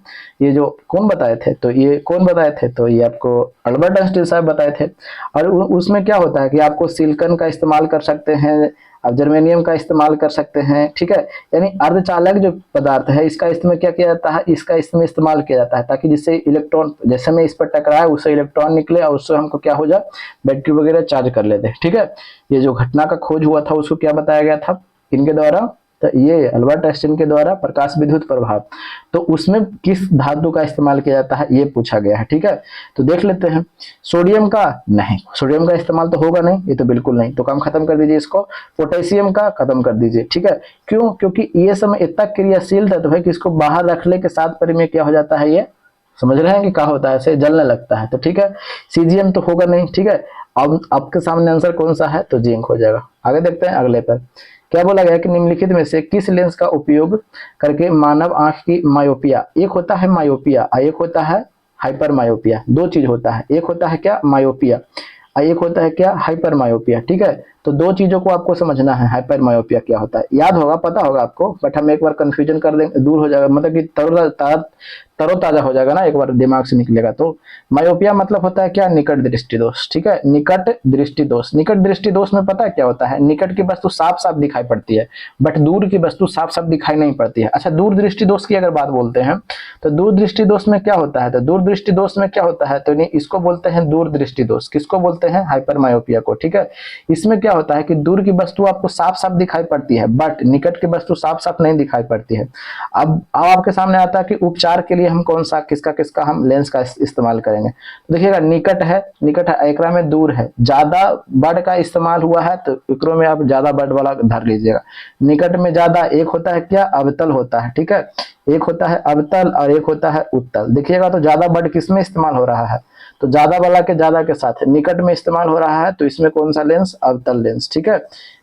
ये जो कौन बताए थे, तो ये कौन बताए थे, तो ये आपको अल्बर्ट आइंस्टीन साहब बताए थे। और उसमें क्या होता है कि आपको सिलिकॉन का इस्तेमाल कर सकते हैं, अब जर्मेनियम का इस्तेमाल कर सकते हैं, ठीक है। यानी अर्धचालक जो पदार्थ है इसका इसमें क्या किया जाता है, इसका इसमें इस्तेमाल किया जाता है ताकि जिससे इलेक्ट्रॉन जैसे में इस पर टकराए उससे इलेक्ट्रॉन निकले और उससे हमको क्या हो जाए, बैटरी वगैरह चार्ज कर लेते हैं, ठीक है। ये जो घटना का खोज हुआ था उसको क्या बताया गया था इनके द्वारा, तो ये अल्बर्ट आइंस्टाइन के द्वारा प्रकाश विद्युत प्रभाव, तो उसमें किस धातु का इस्तेमाल किया जाता है ये पूछा गया है, ठीक है। तो देख लेते हैं, सोडियम का नहीं, सोडियम का इस्तेमाल तो होगा नहीं, ये तो बिल्कुल नहीं, तो काम खत्म कर दीजिए इसको। पोटेशियम का खत्म कर दीजिए, ठीक है। क्यों, क्योंकि ये समय इतना क्रियाशील था तो भाई किसको बाहर रखने के साथ पर में क्या हो जाता है, ये समझ रहे हैं कि क्या होता है, ऐसे जलने लगता है, तो ठीक है। सीजियम तो होगा नहीं, ठीक है। अब आपके सामने आंसर कौन सा है, तो जिंक हो जाएगा। आगे देखते हैं अगले पर क्या बोला गया कि निम्नलिखित में से किस लेंस का उपयोग करके मानव आंख की मायोपिया, एक होता है मायोपिया और एक होता है हाइपर मायोपिया, दो चीज होता है, एक होता है क्या मायोपिया और एक होता है क्या हाइपर मायोपिया, ठीक है। तो दो चीजों को आपको समझना है, हाइपर मायोपिया क्या होता है याद होगा, पता होगा आपको, बट हम एक बार कंफ्यूजन कर देंगे, दूर हो जाएगा, मतलब कि तरोताजा हो जाएगा ना, एक बार दिमाग से निकलेगा। तो मायोपिया मतलब होता है क्या, निकट दृष्टि दोष, ठीक है। निकट दृष्टि दोष, निकट दृष्टि दोष में पता है क्या होता है, निकट की वस्तु साफ साफ दिखाई पड़ती है बट दूर की वस्तु साफ साफ दिखाई नहीं पड़ती है। अच्छा, दूर दृष्टि दोष की अगर बात बोलते हैं तो दूर दृष्टि दोष में क्या होता है, तो दूर दृष्टि दोष में क्या होता है, तो इसको बोलते हैं दूर दृष्टि दोष, किसको बोलते हैं, हाइपर मायोपिया को, ठीक है। इसमें क्या होता है कि दूर की वस्तु आपको साफ साफ दिखाई पड़ती है बट निकट की वस्तु साफ साफ नहीं दिखाई पड़ती है। अब आपके सामने आता है कि उपचार के लिए हम कौन सा किसका हम लेंस का इस्तेमाल करेंगे। तो देखिएगा, निकट है एकरा में दूर है, ज्यादा बड़ का इस्तेमाल हुआ है तो एकरो में आप ज्यादा बड़ वाला धर लीजिएगा। निकट में ज्यादा एक होता है क्या, अवतल होता है, ठीक है। एक होता है अवतल और एक होता है उत्तल। देखिएगा तो ज्यादा बड़ किस में इस्तेमाल हो रहा है, तो ज्यादा वाला के ज्यादा के साथ निकट में इस्तेमाल हो रहा है, तो इसमें कौन सा लेंस, अवतल लेंस, ठीक है।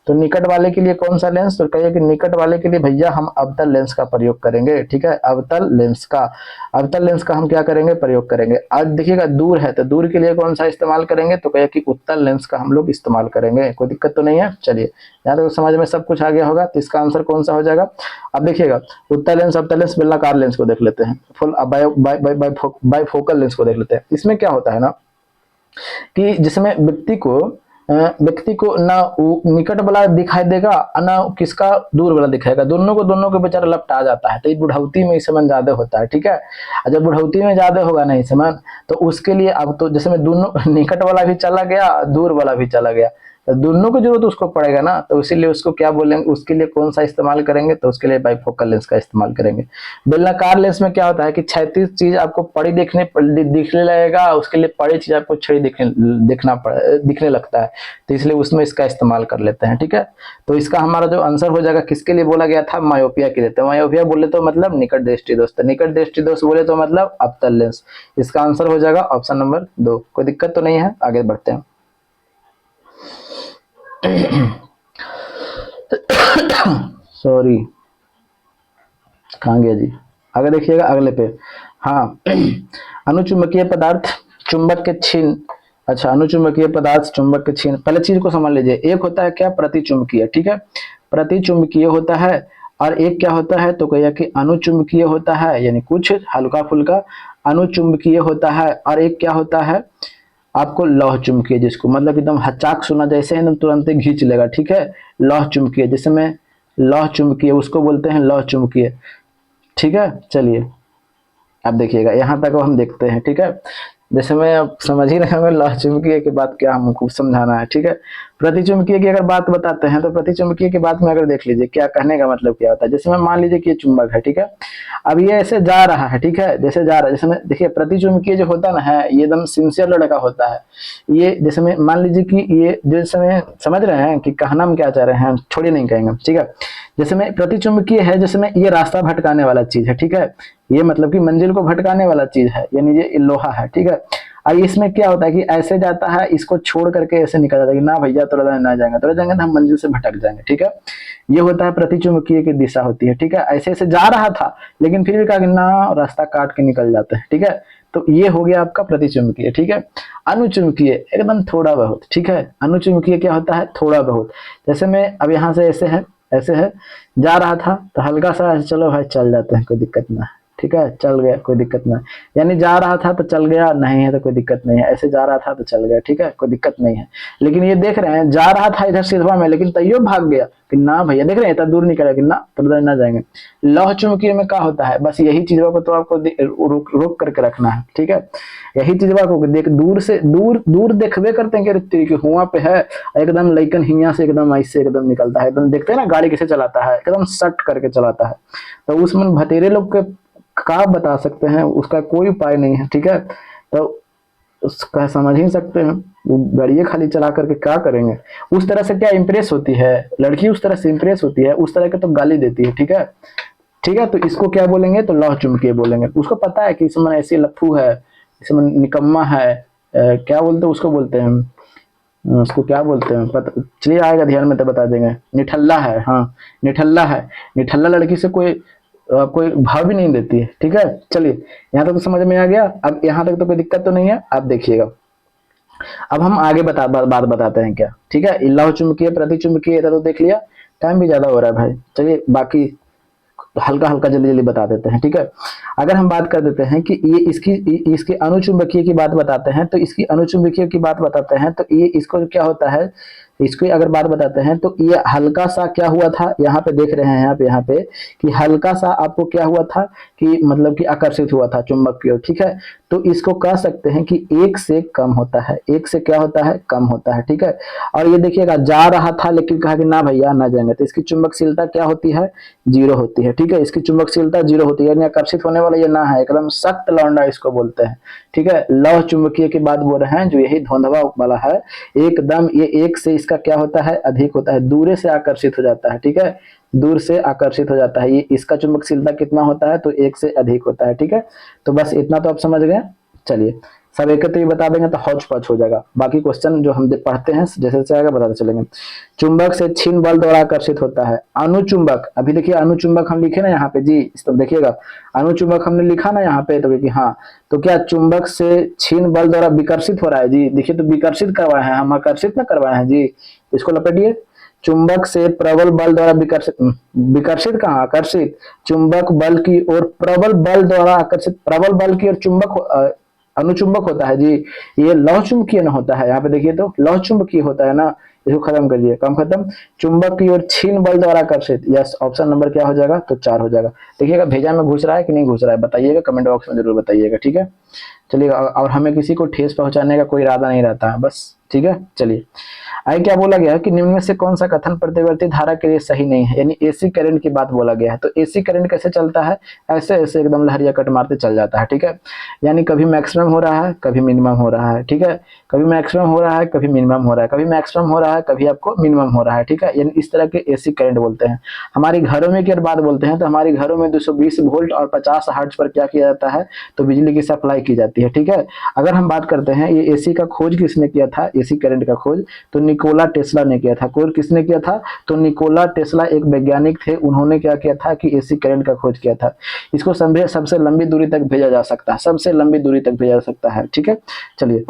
तो निकट वाले के लिए कौन सा लेंस, तो कहिए कि निकट वाले के लिए भैया हम अवतल लेंस का प्रयोग करेंगे, ठीक है। अवतल लेंस का हम क्या करेंगे, प्रयोग करेंगे। आज देखिएगा दूर है तो दूर के लिए कौन सा इस्तेमाल करेंगे, तो कहिए कि उत्तल लेंस का हम लोग इस्तेमाल करेंगे, कोई दिक्कत तो नहीं है। चलिए, यहाँ तक समझ में सब कुछ आ गया होगा, तो इसका आंसर कौन सा हो जाएगा। अब देखिएगा, उत्तल लेंस, अवतल लेंस, बेलनाकार लेंस को देख लेते हैं, फुल बायफोकल लेंस को देख लेते हैं। इसमें क्या होता है ना कि जिसमें व्यक्ति को ना निकट वाला दिखाई देगा ना किसका दूर वाला दिखाएगा, दोनों को बेचारा लपटा जाता है। तो ये बुढ़ौती में इस समय ज्यादा होता है, ठीक है। जब बुढ़ौती में ज्यादा होगा ना इस समय, तो उसके लिए अब तो जैसे में दोनों निकट वाला भी चला गया दूर वाला भी चला गया, तो दोनों की जरूरत उसको पड़ेगा ना, तो इसीलिए उसको क्या बोलेंगे, उसके लिए कौन सा इस्तेमाल करेंगे, तो उसके लिए बाइफोकल लेंस का इस्तेमाल करेंगे। बेलनाकार लेंस में क्या होता है कि क्षैतिज चीज आपको पड़ी दिखने लगेगा, उसके लिए पड़ी चीज आपको छड़ी दिखने लगता है, तो इसलिए उसमें इसका इस्तेमाल कर लेते हैं, ठीक है। तो इसका हमारा जो आंसर हो जाएगा, किसके लिए बोला गया था, मायोपिया के लिए। तो मायोपिया बोले तो मतलब निकट दृष्टि दोष, निकट दृष्टि दोष बोले तो मतलब अवतल लेंस। इसका आंसर हो जाएगा ऑप्शन नंबर 2। कोई दिक्कत तो नहीं है, आगे बढ़ते हैं। सॉरी, कहाँ गया जी, आगे देखिएगा अगले पे। हाँ, अनुचुंबकीय पदार्थ चुंबक के छीन, अच्छा अनुचुंबकीय पदार्थ चुंबक के छीन, पहले चीज को समझ लीजिए। एक होता है क्या, प्रतिचुंबकीय, ठीक है, प्रतिचुंबकीय होता है, और एक क्या होता है, तो कहिए कि अनुचुंबकीय होता है, यानी कुछ हल्का फुल्का अनुचुंबकीय होता है, और एक क्या होता है आपको लौह चुंबकीय, जिसको मतलब एकदम हचाक सुना जैसे एकदम तुरंत ही खींच लेगा, ठीक है। लौह चुंबकीय, जिसमें लौह चुंबकीय उसको बोलते हैं लौह चुंबकीय, ठीक है। चलिए अब देखिएगा, यहाँ तक हम देखते हैं, ठीक है। जैसे मैं अब समझ ही रहे होंगे लौह चुंबकीय की बात क्या हमको समझाना है, ठीक है। प्रतिचुंबकीय की अगर बात बताते हैं, तो प्रतिचुंबकीय की बात में अगर देख लीजिए क्या कहने का मतलब क्या होता है। जैसे मैं मान लीजिए कि ये चुंबक है, ठीक है, अब ये ऐसे जा रहा है, ठीक है, जैसे जा रहा है, जैसे में देखिए प्रतिचुंबकीय जो होता ना है, ये एकदम सिंसियर लड़का होता है। ये जैसे में मान लीजिए कि ये जैसे में समझ रहे हैं कि कहना हम क्या चाह रहे हैं, छोड़िए नहीं कहेंगे, ठीक है। जैसे में प्रतिचुंबकीय है, जैसे में ये रास्ता भटकाने वाला चीज है, ठीक है, ये मतलब कि मंजिल को भटकाने वाला चीज है, यानी ये लोहा है, ठीक है। अब इसमें क्या होता है कि ऐसे जाता है, इसको छोड़ करके ऐसे निकल जाता है कि ना भैया थोड़ा ना जाएंगे तो हम मंजिल से भटक जाएंगे, ठीक है। ये होता है प्रतिचुंबकीय की दिशा होती है, ठीक है। ऐसे ऐसे जा रहा था लेकिन फिर भी कहा कि ना रास्ता काट के निकल जाते हैं, ठीक है। तो ये हो गया आपका प्रतिचुंबकीय, ठीक है। अनुचुंबकीय एकदम थोड़ा बहुत, ठीक है। अनुचुंबकीय क्या होता है, थोड़ा बहुत। जैसे मैं अब यहाँ से ऐसे है जा रहा था तो हल्का सा चलो भाई चल जाते हैं, कोई दिक्कत ना है, ठीक है, चल गया, कोई दिक्कत नहीं। यानी जा रहा था तो चल गया, नहीं है तो कोई दिक्कत नहीं है, ऐसे जा रहा था तो चल गया, ठीक है, कोई दिक्कत नहीं है। लेकिन ये देख रहे हैं जा रहा था इधर सीधवा में, लेकिन तैयो भाग गया कि ना भैया, देख रहे हैं इतना दूर निकला कि ना तो उधर ना जाएंगे। लौह चुंबकीय में क्या होता है, बस यही चीजों को तो आपको रोक रोक करके रखना है, ठीक है। यही चीजवा को देख, दूर से दूर दूर देखबे करते हैं कि हुआ पे है, एकदम लइकन हिया से एकदम ऐसे एकदम निकलता है, एकदम देखते हैं ना गाड़ी कैसे चलाता है, एकदम सट करके चलाता है। तो उसमें भतेरे लोग के का बता सकते हैं, उसका कोई उपाय नहीं है, ठीक है। तो उसका समझ ही सकते हैं, वो गाड़ियाँ खाली चला करके क्या करेंगे। उस तरह से क्या इम्प्रेस होती है लड़की, उस तरह से इम्प्रेस होती है, उस तरह के तो गाली देती है, ठीक है। ठीक है, तो इसको क्या बोलेंगे, तो लौह चुंबकीय बोलेंगे। उसको पता है कि इसमें ऐसी लफ्फू है, इसमें निकम्मा है, क्या बोलते हैं उसको, बोलते हैं उसको क्या बोलते हैं पता, चलिए आएगा ध्यान में तो बता देंगे। निठल्ला है, हाँ निठल्ला है। निठल्ला लड़की से कोई कोई भाव भी नहीं देती है, ठीक है। चलिए यहाँ तक तो समझ में आ गया। अब यहाँ तक तो कोई दिक्कत तो नहीं है, आप देखिएगा। अब हम आगे बात बताते हैं क्या, ठीक है। लौह चुंबकीय, प्रति चुंबकीय तो देख लिया, टाइम भी ज्यादा हो रहा है भाई, चलिए बाकी हल्का हल्का जल्दी जल्दी बता देते हैं, ठीक है। अगर हम बात कर देते हैं कि ये इसकी अणुचुंबकीय की बात बताते हैं, तो इसकी अणुचुंबकीय की बात बताते हैं, तो ये इसको क्या होता है, इसकी अगर बात बताते हैं तो ये हल्का सा क्या हुआ था, यहाँ पे देख रहे हैं आप यहाँ पे कि हल्का सा आपको क्या हुआ था कि मतलब कि आकर्षित हुआ था चुंबक की ओर, ठीक है। तो इसको कह सकते हैं कि एक से कम होता है, एक से क्या होता है, कम होता है, ठीक है। और ये देखिएगा जा रहा था लेकिन कहा कि ना भैया ना जाएंगे, तो इसकी चुंबकशीलता क्या होती है, जीरो होती है, ठीक है। इसकी चुंबकशीलता जीरो होती है, यानी आकर्षित होने वाला ये ना है, एकदम सख्त लौंडा इसको बोलते हैं, ठीक है। लौह चुंबकीय की बात बोल रहे हैं, जो यही धुंधवा वाला है, एकदम ये एक से इसका क्या होता है, अधिक होता है, दूर से आकर्षित हो जाता है, ठीक है, दूर से आकर्षित हो जाता है। ये इसका चुंबकशीलता कितना होता है, तो एक से अधिक होता है, ठीक है। तो बस इतना तो आप समझ गए। चलिए सब एकत्र ही बता देंगे तो हौच पौच हो जाएगा, बाकी क्वेश्चन जो हम पढ़ते हैं जैसे जैसे आगे बताते चलेंगे। चुंबक से छिन्न बल द्वारा आकर्षित होता है अनुचुंबक। अभी देखिए अनुचुंबक हम लिखे ना यहाँ पे जी, इस तरफ देखिएगा, अनुचुंबक हमने लिखा ना यहाँ पे, तो देखिए हाँ, तो क्या चुंबक से छिन्न बल द्वारा विकर्षित हो रहा है जी, देखिए तो विकर्षित करवाए हैं हम, आकर्षित ना करवाए हैं जी। इसको लपेटिए, चुंबक से प्रबल बल द्वारा विकर्षित, विकर्षित कहाँ, आकर्षित, चुंबक बल की ओर प्रबल बल द्वारा आकर्षित, प्रबल बल की ओर चुंबक अनुचुंबक होता है जी। ये लौह चुंबकीय न होता है, यहाँ पे देखिए तो लौह चुंबकीय होता है ना। इसको खत्म करिए, काम खत्म। चुंबक की ओर छिन्न बल द्वारा आकर्षित, यस ऑप्शन नंबर क्या हो जाएगा, तो 4 हो जाएगा। देखिएगा भेजा में घुस रहा है कि नहीं घुस रहा है, बताइएगा कमेंट बॉक्स में जरूर बताइएगा, ठीक है। चलिए, और हमें किसी को ठेस पहुंचाने का कोई इरादा नहीं रहता है बस, ठीक है। चलिए आगे क्या बोला गया है कि निम्न में से कौन सा कथन प्रतिवर्ती धारा के लिए सही नहीं है, यानी एसी करंट की बात बोला गया है। तो एसी करंट कैसे चलता है, ऐसे ऐसे एकदम लहरिया कट मारते चल जाता है, ठीक है। यानी कभी मैक्सिमम हो रहा है कभी मिनिमम हो रहा है, ठीक है, कभी मैक्सिमम हो रहा है कभी मिनिमम हो रहा है, कभी मैक्सिमम हो रहा है कभी आपको मिनिमम हो रहा है, ठीक है। यानी इस तरह के एसी करंट बोलते हैं। हमारे घरों में की बात बोलते हैं तो हमारे घरों में 220 वोल्ट और 50 हर्ट्ज पर क्या किया जाता है, तो बिजली की सप्लाई की जाती है, ठीक है। अगर हम बात करते हैं ये एसी का खोज किसने किया था, एसी करंट का खोज तो निकोला टेस्ला ने किया था। खोज किसने किया था, तो निकोला टेस्ला एक वैज्ञानिक थे, उन्होंने क्या किया था कि एसी करंट का खोज किया था। इसको सबसे लंबी दूरी तक भेजा जा सकता है, सबसे लंबी दूरी तक भेजा जा सकता है, ठीक है। चलिए,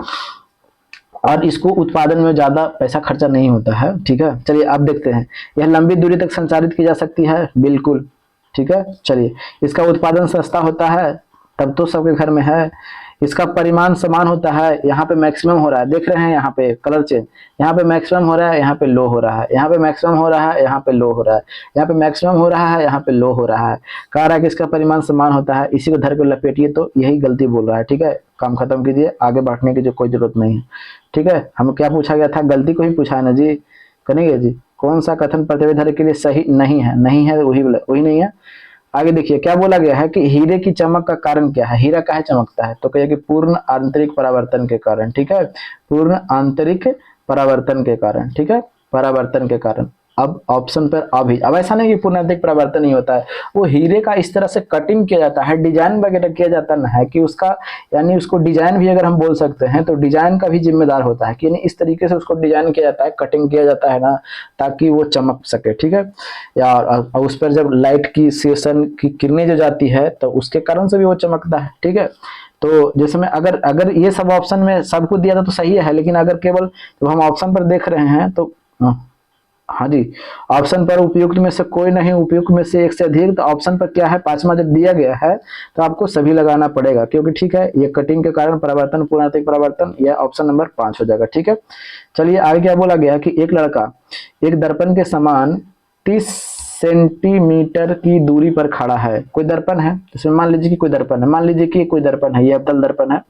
और इसको उत्पादन में ज्यादा पैसा खर्चा नहीं होता है, ठीक है। चलिए आप देखते हैं, यह लंबी दूरी तक संचारित की जा सकती है, बिल्कुल, ठीक है। चलिए, इसका उत्पादन सस्ता होता है, तब तो सबके घर में है। इसका परिमाण समान होता है, यहाँ पे मैक्सिमम हो रहा है, देख रहे हैं यहाँ पे कलर चेंज, यहाँ पे मैक्सिमम हो रहा है, यहाँ पे लो हो रहा है, यहाँ पे मैक्सिमम हो रहा है, यहाँ पे लो हो रहा है, यहाँ पे मैक्सिमम हो रहा है, यहाँ पे लो हो रहा है। कह रहा है कि इसका परिमाण समान होता है, इसी को धर के लपेटिए तो यही गलती बोल रहा है, ठीक है। काम खत्म कीजिए, आगे बढ़ने की जो कोई जरूरत नहीं है, ठीक है। हमें क्या पूछा गया था, गलती को ही पूछा है ना जी, करेंगे जी। कौन सा कथन प्रतिवेदी धारा के लिए सही नहीं है, नहीं है वही नहीं है। आगे देखिए क्या बोला गया है कि हीरे की चमक का कारण क्या है, हीरा काहे चमकता है, तो कहिए कि पूर्ण आंतरिक परावर्तन के कारण, ठीक है, पूर्ण आंतरिक परावर्तन के कारण, ठीक है, परावर्तन के कारण। अब ऑप्शन पर अभी, अब ऐसा नहीं कि पूर्ण आंतरिक परावर्तन नहीं होता है, वो हीरे का इस तरह से कटिंग किया जाता है, डिजाइन वगैरह किया जाता है कि उसका, यानी उसको डिजाइन भी अगर हम बोल सकते हैं तो डिजाइन का भी जिम्मेदार होता है कि यानी इस तरीके से उसको डिजाइन किया जाता है, कटिंग किया जाता है ना, ताकि वो चमक सके, ठीक है। या उस पर जब लाइट की सेशन की किरणें जो जाती है तो उसके कारण से भी वो चमकता है, ठीक है। तो जैसे मैं अगर अगर ये सब ऑप्शन में सबको दिया था तो सही है, लेकिन अगर केवल जब हम ऑप्शन पर देख रहे हैं तो हाँ जी, ऑप्शन पर उपयुक्त में से कोई नहीं, उपयुक्त में से एक से अधिक। तो ऑप्शन पर क्या है, पांचवा जब दिया गया है तो आपको सभी लगाना पड़ेगा, क्योंकि ठीक है ये कटिंग के कारण परावर्तन, पूर्णांतिक परावर्तन, यह ऑप्शन नंबर 5 हो जाएगा। ठीक है, चलिए आगे क्या बोला गया कि एक लड़का एक दर्पण के समान 30 सेंटीमीटर की दूरी पर खड़ा है। कोई दर्पण है, इसमें मान लीजिए कि कोई दर्पण है, मान लीजिए कि कोई दर्पण है, ये अवतल दर्पण है।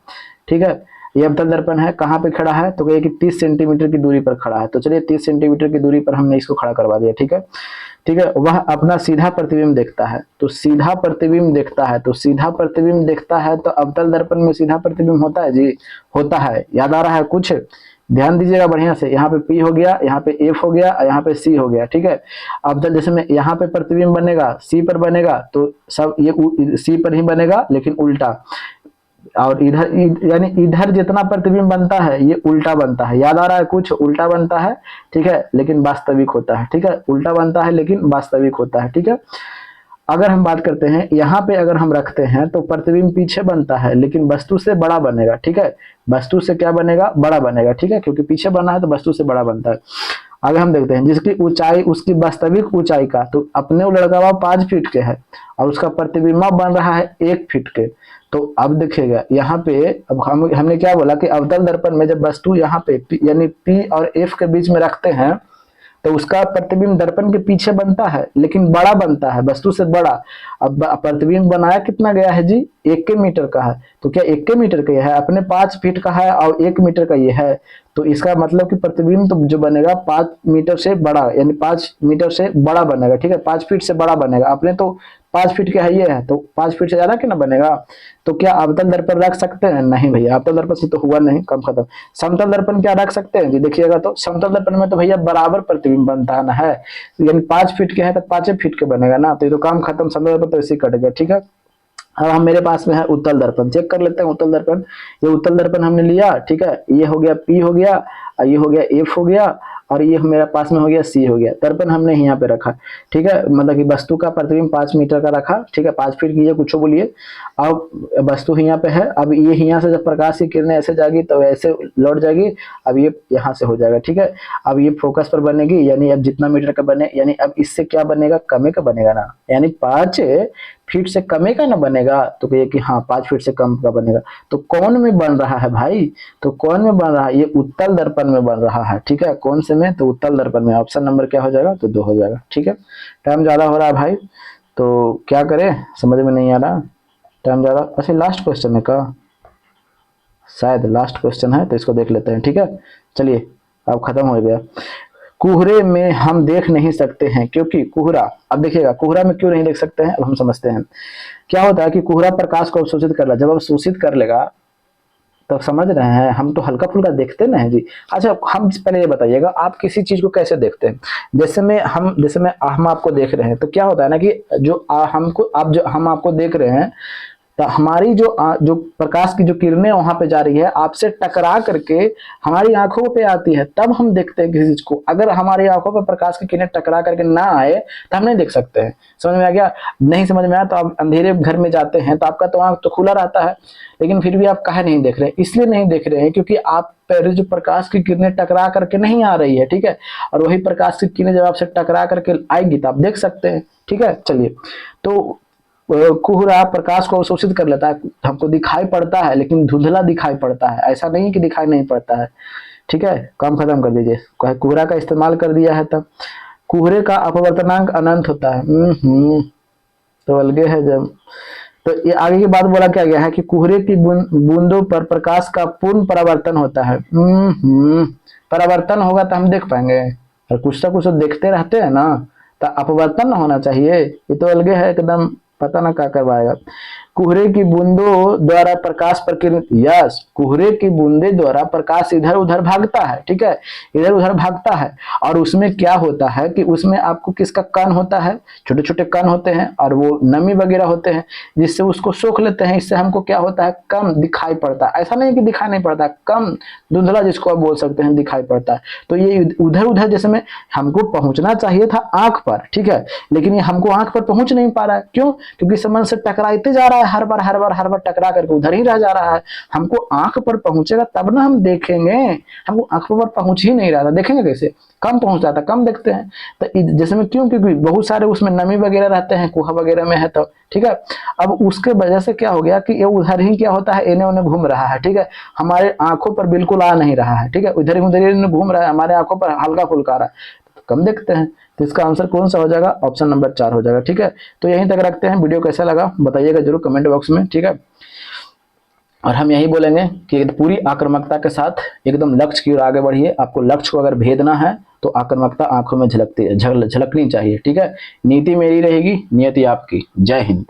ठीक है, ये अवतल दर्पण है, कहाँ पे खड़ा है, तो कहिए कि 30 सेंटीमीटर की दूरी पर खड़ा है। तो चलिए 30 सेंटीमीटर की दूरी पर हमने इसको खड़ा करवा दिया। ठीक है, ठीक है, वह अपना सीधा प्रतिबिंब देखता है। तो सीधा प्रतिबिंब देखता है, तो सीधा प्रतिबिंब देखता है, तो अवतल दर्पण में सीधा प्रतिबिंब होता है जी, होता है। याद आ रहा है कुछ, ध्यान दीजिएगा बढ़िया से। यहाँ पे P हो गया, यहाँ पे F हो गया, यहाँ पे C हो गया। ठीक है, अवतल जैसे में यहाँ पे प्रतिबिंब बनेगा C पर बनेगा, तो सब ये C पर ही बनेगा, लेकिन उल्टा। और इधर यानी इधर जितना प्रतिबिंब बनता है ये उल्टा बनता है। याद आ रहा है कुछ, उल्टा बनता है। ठीक है, लेकिन वास्तविक होता है। ठीक है, उल्टा बनता है लेकिन वास्तविक होता है। ठीक है, अगर हम बात करते हैं यहाँ पे, अगर हम रखते हैं तो प्रतिबिंब पीछे बनता है लेकिन वस्तु से बड़ा बनेगा। ठीक है, वस्तु से क्या बनेगा, बड़ा बनेगा। ठीक है, क्योंकि पीछे बना है तो वस्तु से बड़ा बनता है। आगे हम देखते हैं जिसकी ऊंचाई, उसकी वास्तविक ऊंचाई का, तो अपने वो लड़का वह 5 फीट के है और उसका प्रतिबिंब बन रहा है 1 फीट के। तो अब देखिएगा यहाँ पे, अब हमने क्या बोला कि अवतल दर्पण में जब वस्तु यहाँ पे यानी P और F के बीच में रखते हैं तो उसका प्रतिबिंब दर्पण के पीछे बनता है लेकिन बड़ा बनता है, वस्तु से बड़ा। अब प्रतिबिंब बनाया कितना गया है जी, 1 मीटर का है। तो क्या 1 मीटर का ये है, अपने 5 फीट का है और 1 मीटर का ये है, तो इसका मतलब कि प्रतिबिंब तो जो बनेगा 5 मीटर से बड़ा, यानी 5 मीटर से बड़ा बनेगा। ठीक है, 5 फीट से बड़ा बनेगा। अपने तो 5 फीट का है ये है, तो 5 फीट से ज्यादा क्यों ना बनेगा। तो क्या अवतल दर्पण रख सकते हैं, नहीं भैया, अवतल दर्पण से तो हुआ नहीं, कम खत्म। समतल दर्पण क्या रख सकते हैं जी, देखिएगा तो समतल दर्पण में तो भैया बराबर प्रतिबिंब बनता है ना, है यानी 5 फीट के है तो 5 फीट के बनेगा ना, तो ये तो काम खत्म, समतल दर्पण तो इसी कट गया। ठीक है, अब हम मेरे पास में है उत्तल दर्पण, चेक कर लेते हैं उत्तल दर्पण। ये उत्तल दर्पण हमने लिया। ठीक है, ये हो गया P हो गया, ये हो गया F हो गया, और ये मेरा पास में हो गया C हो गया। दर्पण हमने यहाँ पे रखा। ठीक है, मतलब कि वस्तु का प्रतिबिंब 5 मीटर का रखा। ठीक है, 5 फीट की ये कुछ बोलिए। अब वस्तु यहाँ पे है, अब ये यहाँ से जब प्रकाश की किरणें ऐसे जाएगी तो ऐसे लौट जाएगी। अब ये यहाँ से हो जाएगा। ठीक है, अब ये फोकस पर बनेगी, यानी अब जितना मीटर का बने, यानी अब इससे क्या बनेगा, कमे का बनेगा ना, यानी 5 फीट से कमे का ना बनेगा। तो कहिए कि हाँ 5 फीट से कम का बनेगा। तो कौन में बन रहा है भाई, तो कौन में बन रहा है, ये उत्तल दर्पण में बन रहा है। ठीक है, कौन से में, तो उत्तल दर्पण में। ऑप्शन नंबर क्या हो जाएगा, तो 2 हो जाएगा। ठीक है, टाइम ज्यादा हो रहा है भाई, तो क्या करें, समझ में नहीं आ रहा, टाइम ज्यादा। अच्छा लास्ट क्वेश्चन है का, शायद लास्ट क्वेश्चन है, तो इसको देख लेते हैं। ठीक है, चलिए अब खत्म हो गया। कोहरे में हम देख नहीं सकते हैं क्योंकि कोहरा, अब देखिएगा कोहरा में क्यों नहीं देख सकते हैं, अब हम समझते हैं। क्या होता है कि कोहरा प्रकाश को अवशोषित कर ले, जब अवशोषित कर लेगा तो समझ रहे हैं, हम तो हल्का फुल्का देखते ना है जी। अच्छा हम पहले ये बताइएगा, आप किसी चीज को कैसे देखते हैं। जैसे में हम आपको देख रहे हैं, तो क्या होता है ना कि जो हम आपको देख रहे हैं, तो हमारी जो प्रकाश की जो किरणें वहां पे जा रही है, आपसे टकरा करके हमारी आंखों पे आती है, तब हम देखते हैं किसी चीज को। अगर हमारी आंखों पे प्रकाश की किरणें टकरा करके ना आए तो हम नहीं देख सकते हैं। समझ में आ गया, नहीं समझ में आया तो आप अंधेरे घर में जाते हैं तो आपका तो आंख तो खुला रहता है, लेकिन फिर भी आप काहे नहीं देख रहे हैं, इसलिए नहीं देख रहे हैं क्योंकि आप पर जो प्रकाश की किरणें टकरा करके नहीं आ रही है। ठीक है, और वही प्रकाश की किरणें जब आपसे टकरा करके आएगी तो आप देख सकते हैं। ठीक है, चलिए, तो कोहरा प्रकाश को अवशोषित कर लेता है, हमको दिखाई पड़ता है लेकिन धुंधला दिखाई पड़ता है, ऐसा नहीं कि दिखाई नहीं पड़ता है। ठीक है, काम खत्म कर दीजिए, कोहरा का इस्तेमाल कर दिया है तब। कोहरे का अपवर्तनांक अनंत होता है। तो अलगे है जब, तो ये आगे की बात बोला क्या गया है कि कोहरे की बूंदों पर प्रकाश का पूर्ण परावर्तन होता है। परावर्तन होगा तो हम देख पाएंगे, और कुछ तो देखते रहते हैं ना, तो अपवर्तन होना चाहिए, ये तो अलगे है एकदम, पता ना क्या करवाएगा। कोहरे की बूंदों द्वारा प्रकाश प्रकीर्णित, यस, कोहरे की बूंदे द्वारा प्रकाश इधर उधर भागता है। ठीक है, इधर उधर भागता है, और उसमें क्या होता है कि उसमें आपको किसका कण होता है, छोटे छोटे कण होते हैं, और वो नमी वगैरह होते हैं जिससे उसको सोख लेते हैं। इससे हमको क्या होता है, कम दिखाई पड़ता है। ऐसा नहीं कि दिखाई नहीं पड़ता, कम धुंधला जिसको आप बोल सकते हैं, दिखाई पड़ता है। तो ये उधर उधर जैसे में हमको पहुंचना चाहिए था आंख पर, ठीक है, लेकिन ये हमको आंख पर पहुंच नहीं पा रहा है। क्यों, क्योंकि समझ से टकराते जा रहा हर बार टकरा करके उधर ही रह जा रहा है। हमको आंख पर पहुंचेगा तब ना हम देखेंगे, हमको आंख पर पहुंच ही नहीं रहा था, देखेंगे कैसे, कम पहुंच रहा था, कम देखते हैं। तो जैसे में क्यों, क्योंकि बहुत सारे उसमें नमी वगैरह रहते हैं, कुहा वगैरह में है तो, ठीक है। अब उसके वजह से क्या हो गया कि ये उधर ही क्या होता है, इन्हें उन्हें घूम रहा है, ठीक है, हमारे आंखों पर बिल्कुल आ नहीं रहा है, ठीक है, उधर ही उधर घूम रहा है, हमारे आंखों पर हल्का फुल्का आ रहा है, तो कम देखते हैं। तो इसका आंसर कौन सा हो जाएगा, ऑप्शन नंबर 4 हो जाएगा, ठीक है। तो यहीं तक रखते हैं, वीडियो कैसा लगा बताइएगा जरूर कमेंट बॉक्स में, ठीक है। और हम यही बोलेंगे कि पूरी आक्रामकता के साथ एकदम लक्ष्य की ओर आगे बढ़िए। आपको लक्ष्य को अगर भेदना है तो आक्रामकता आंखों में झलकनी चाहिए, ठीक है। नीति मेरी रहेगी, नियति आपकी। जय हिंद।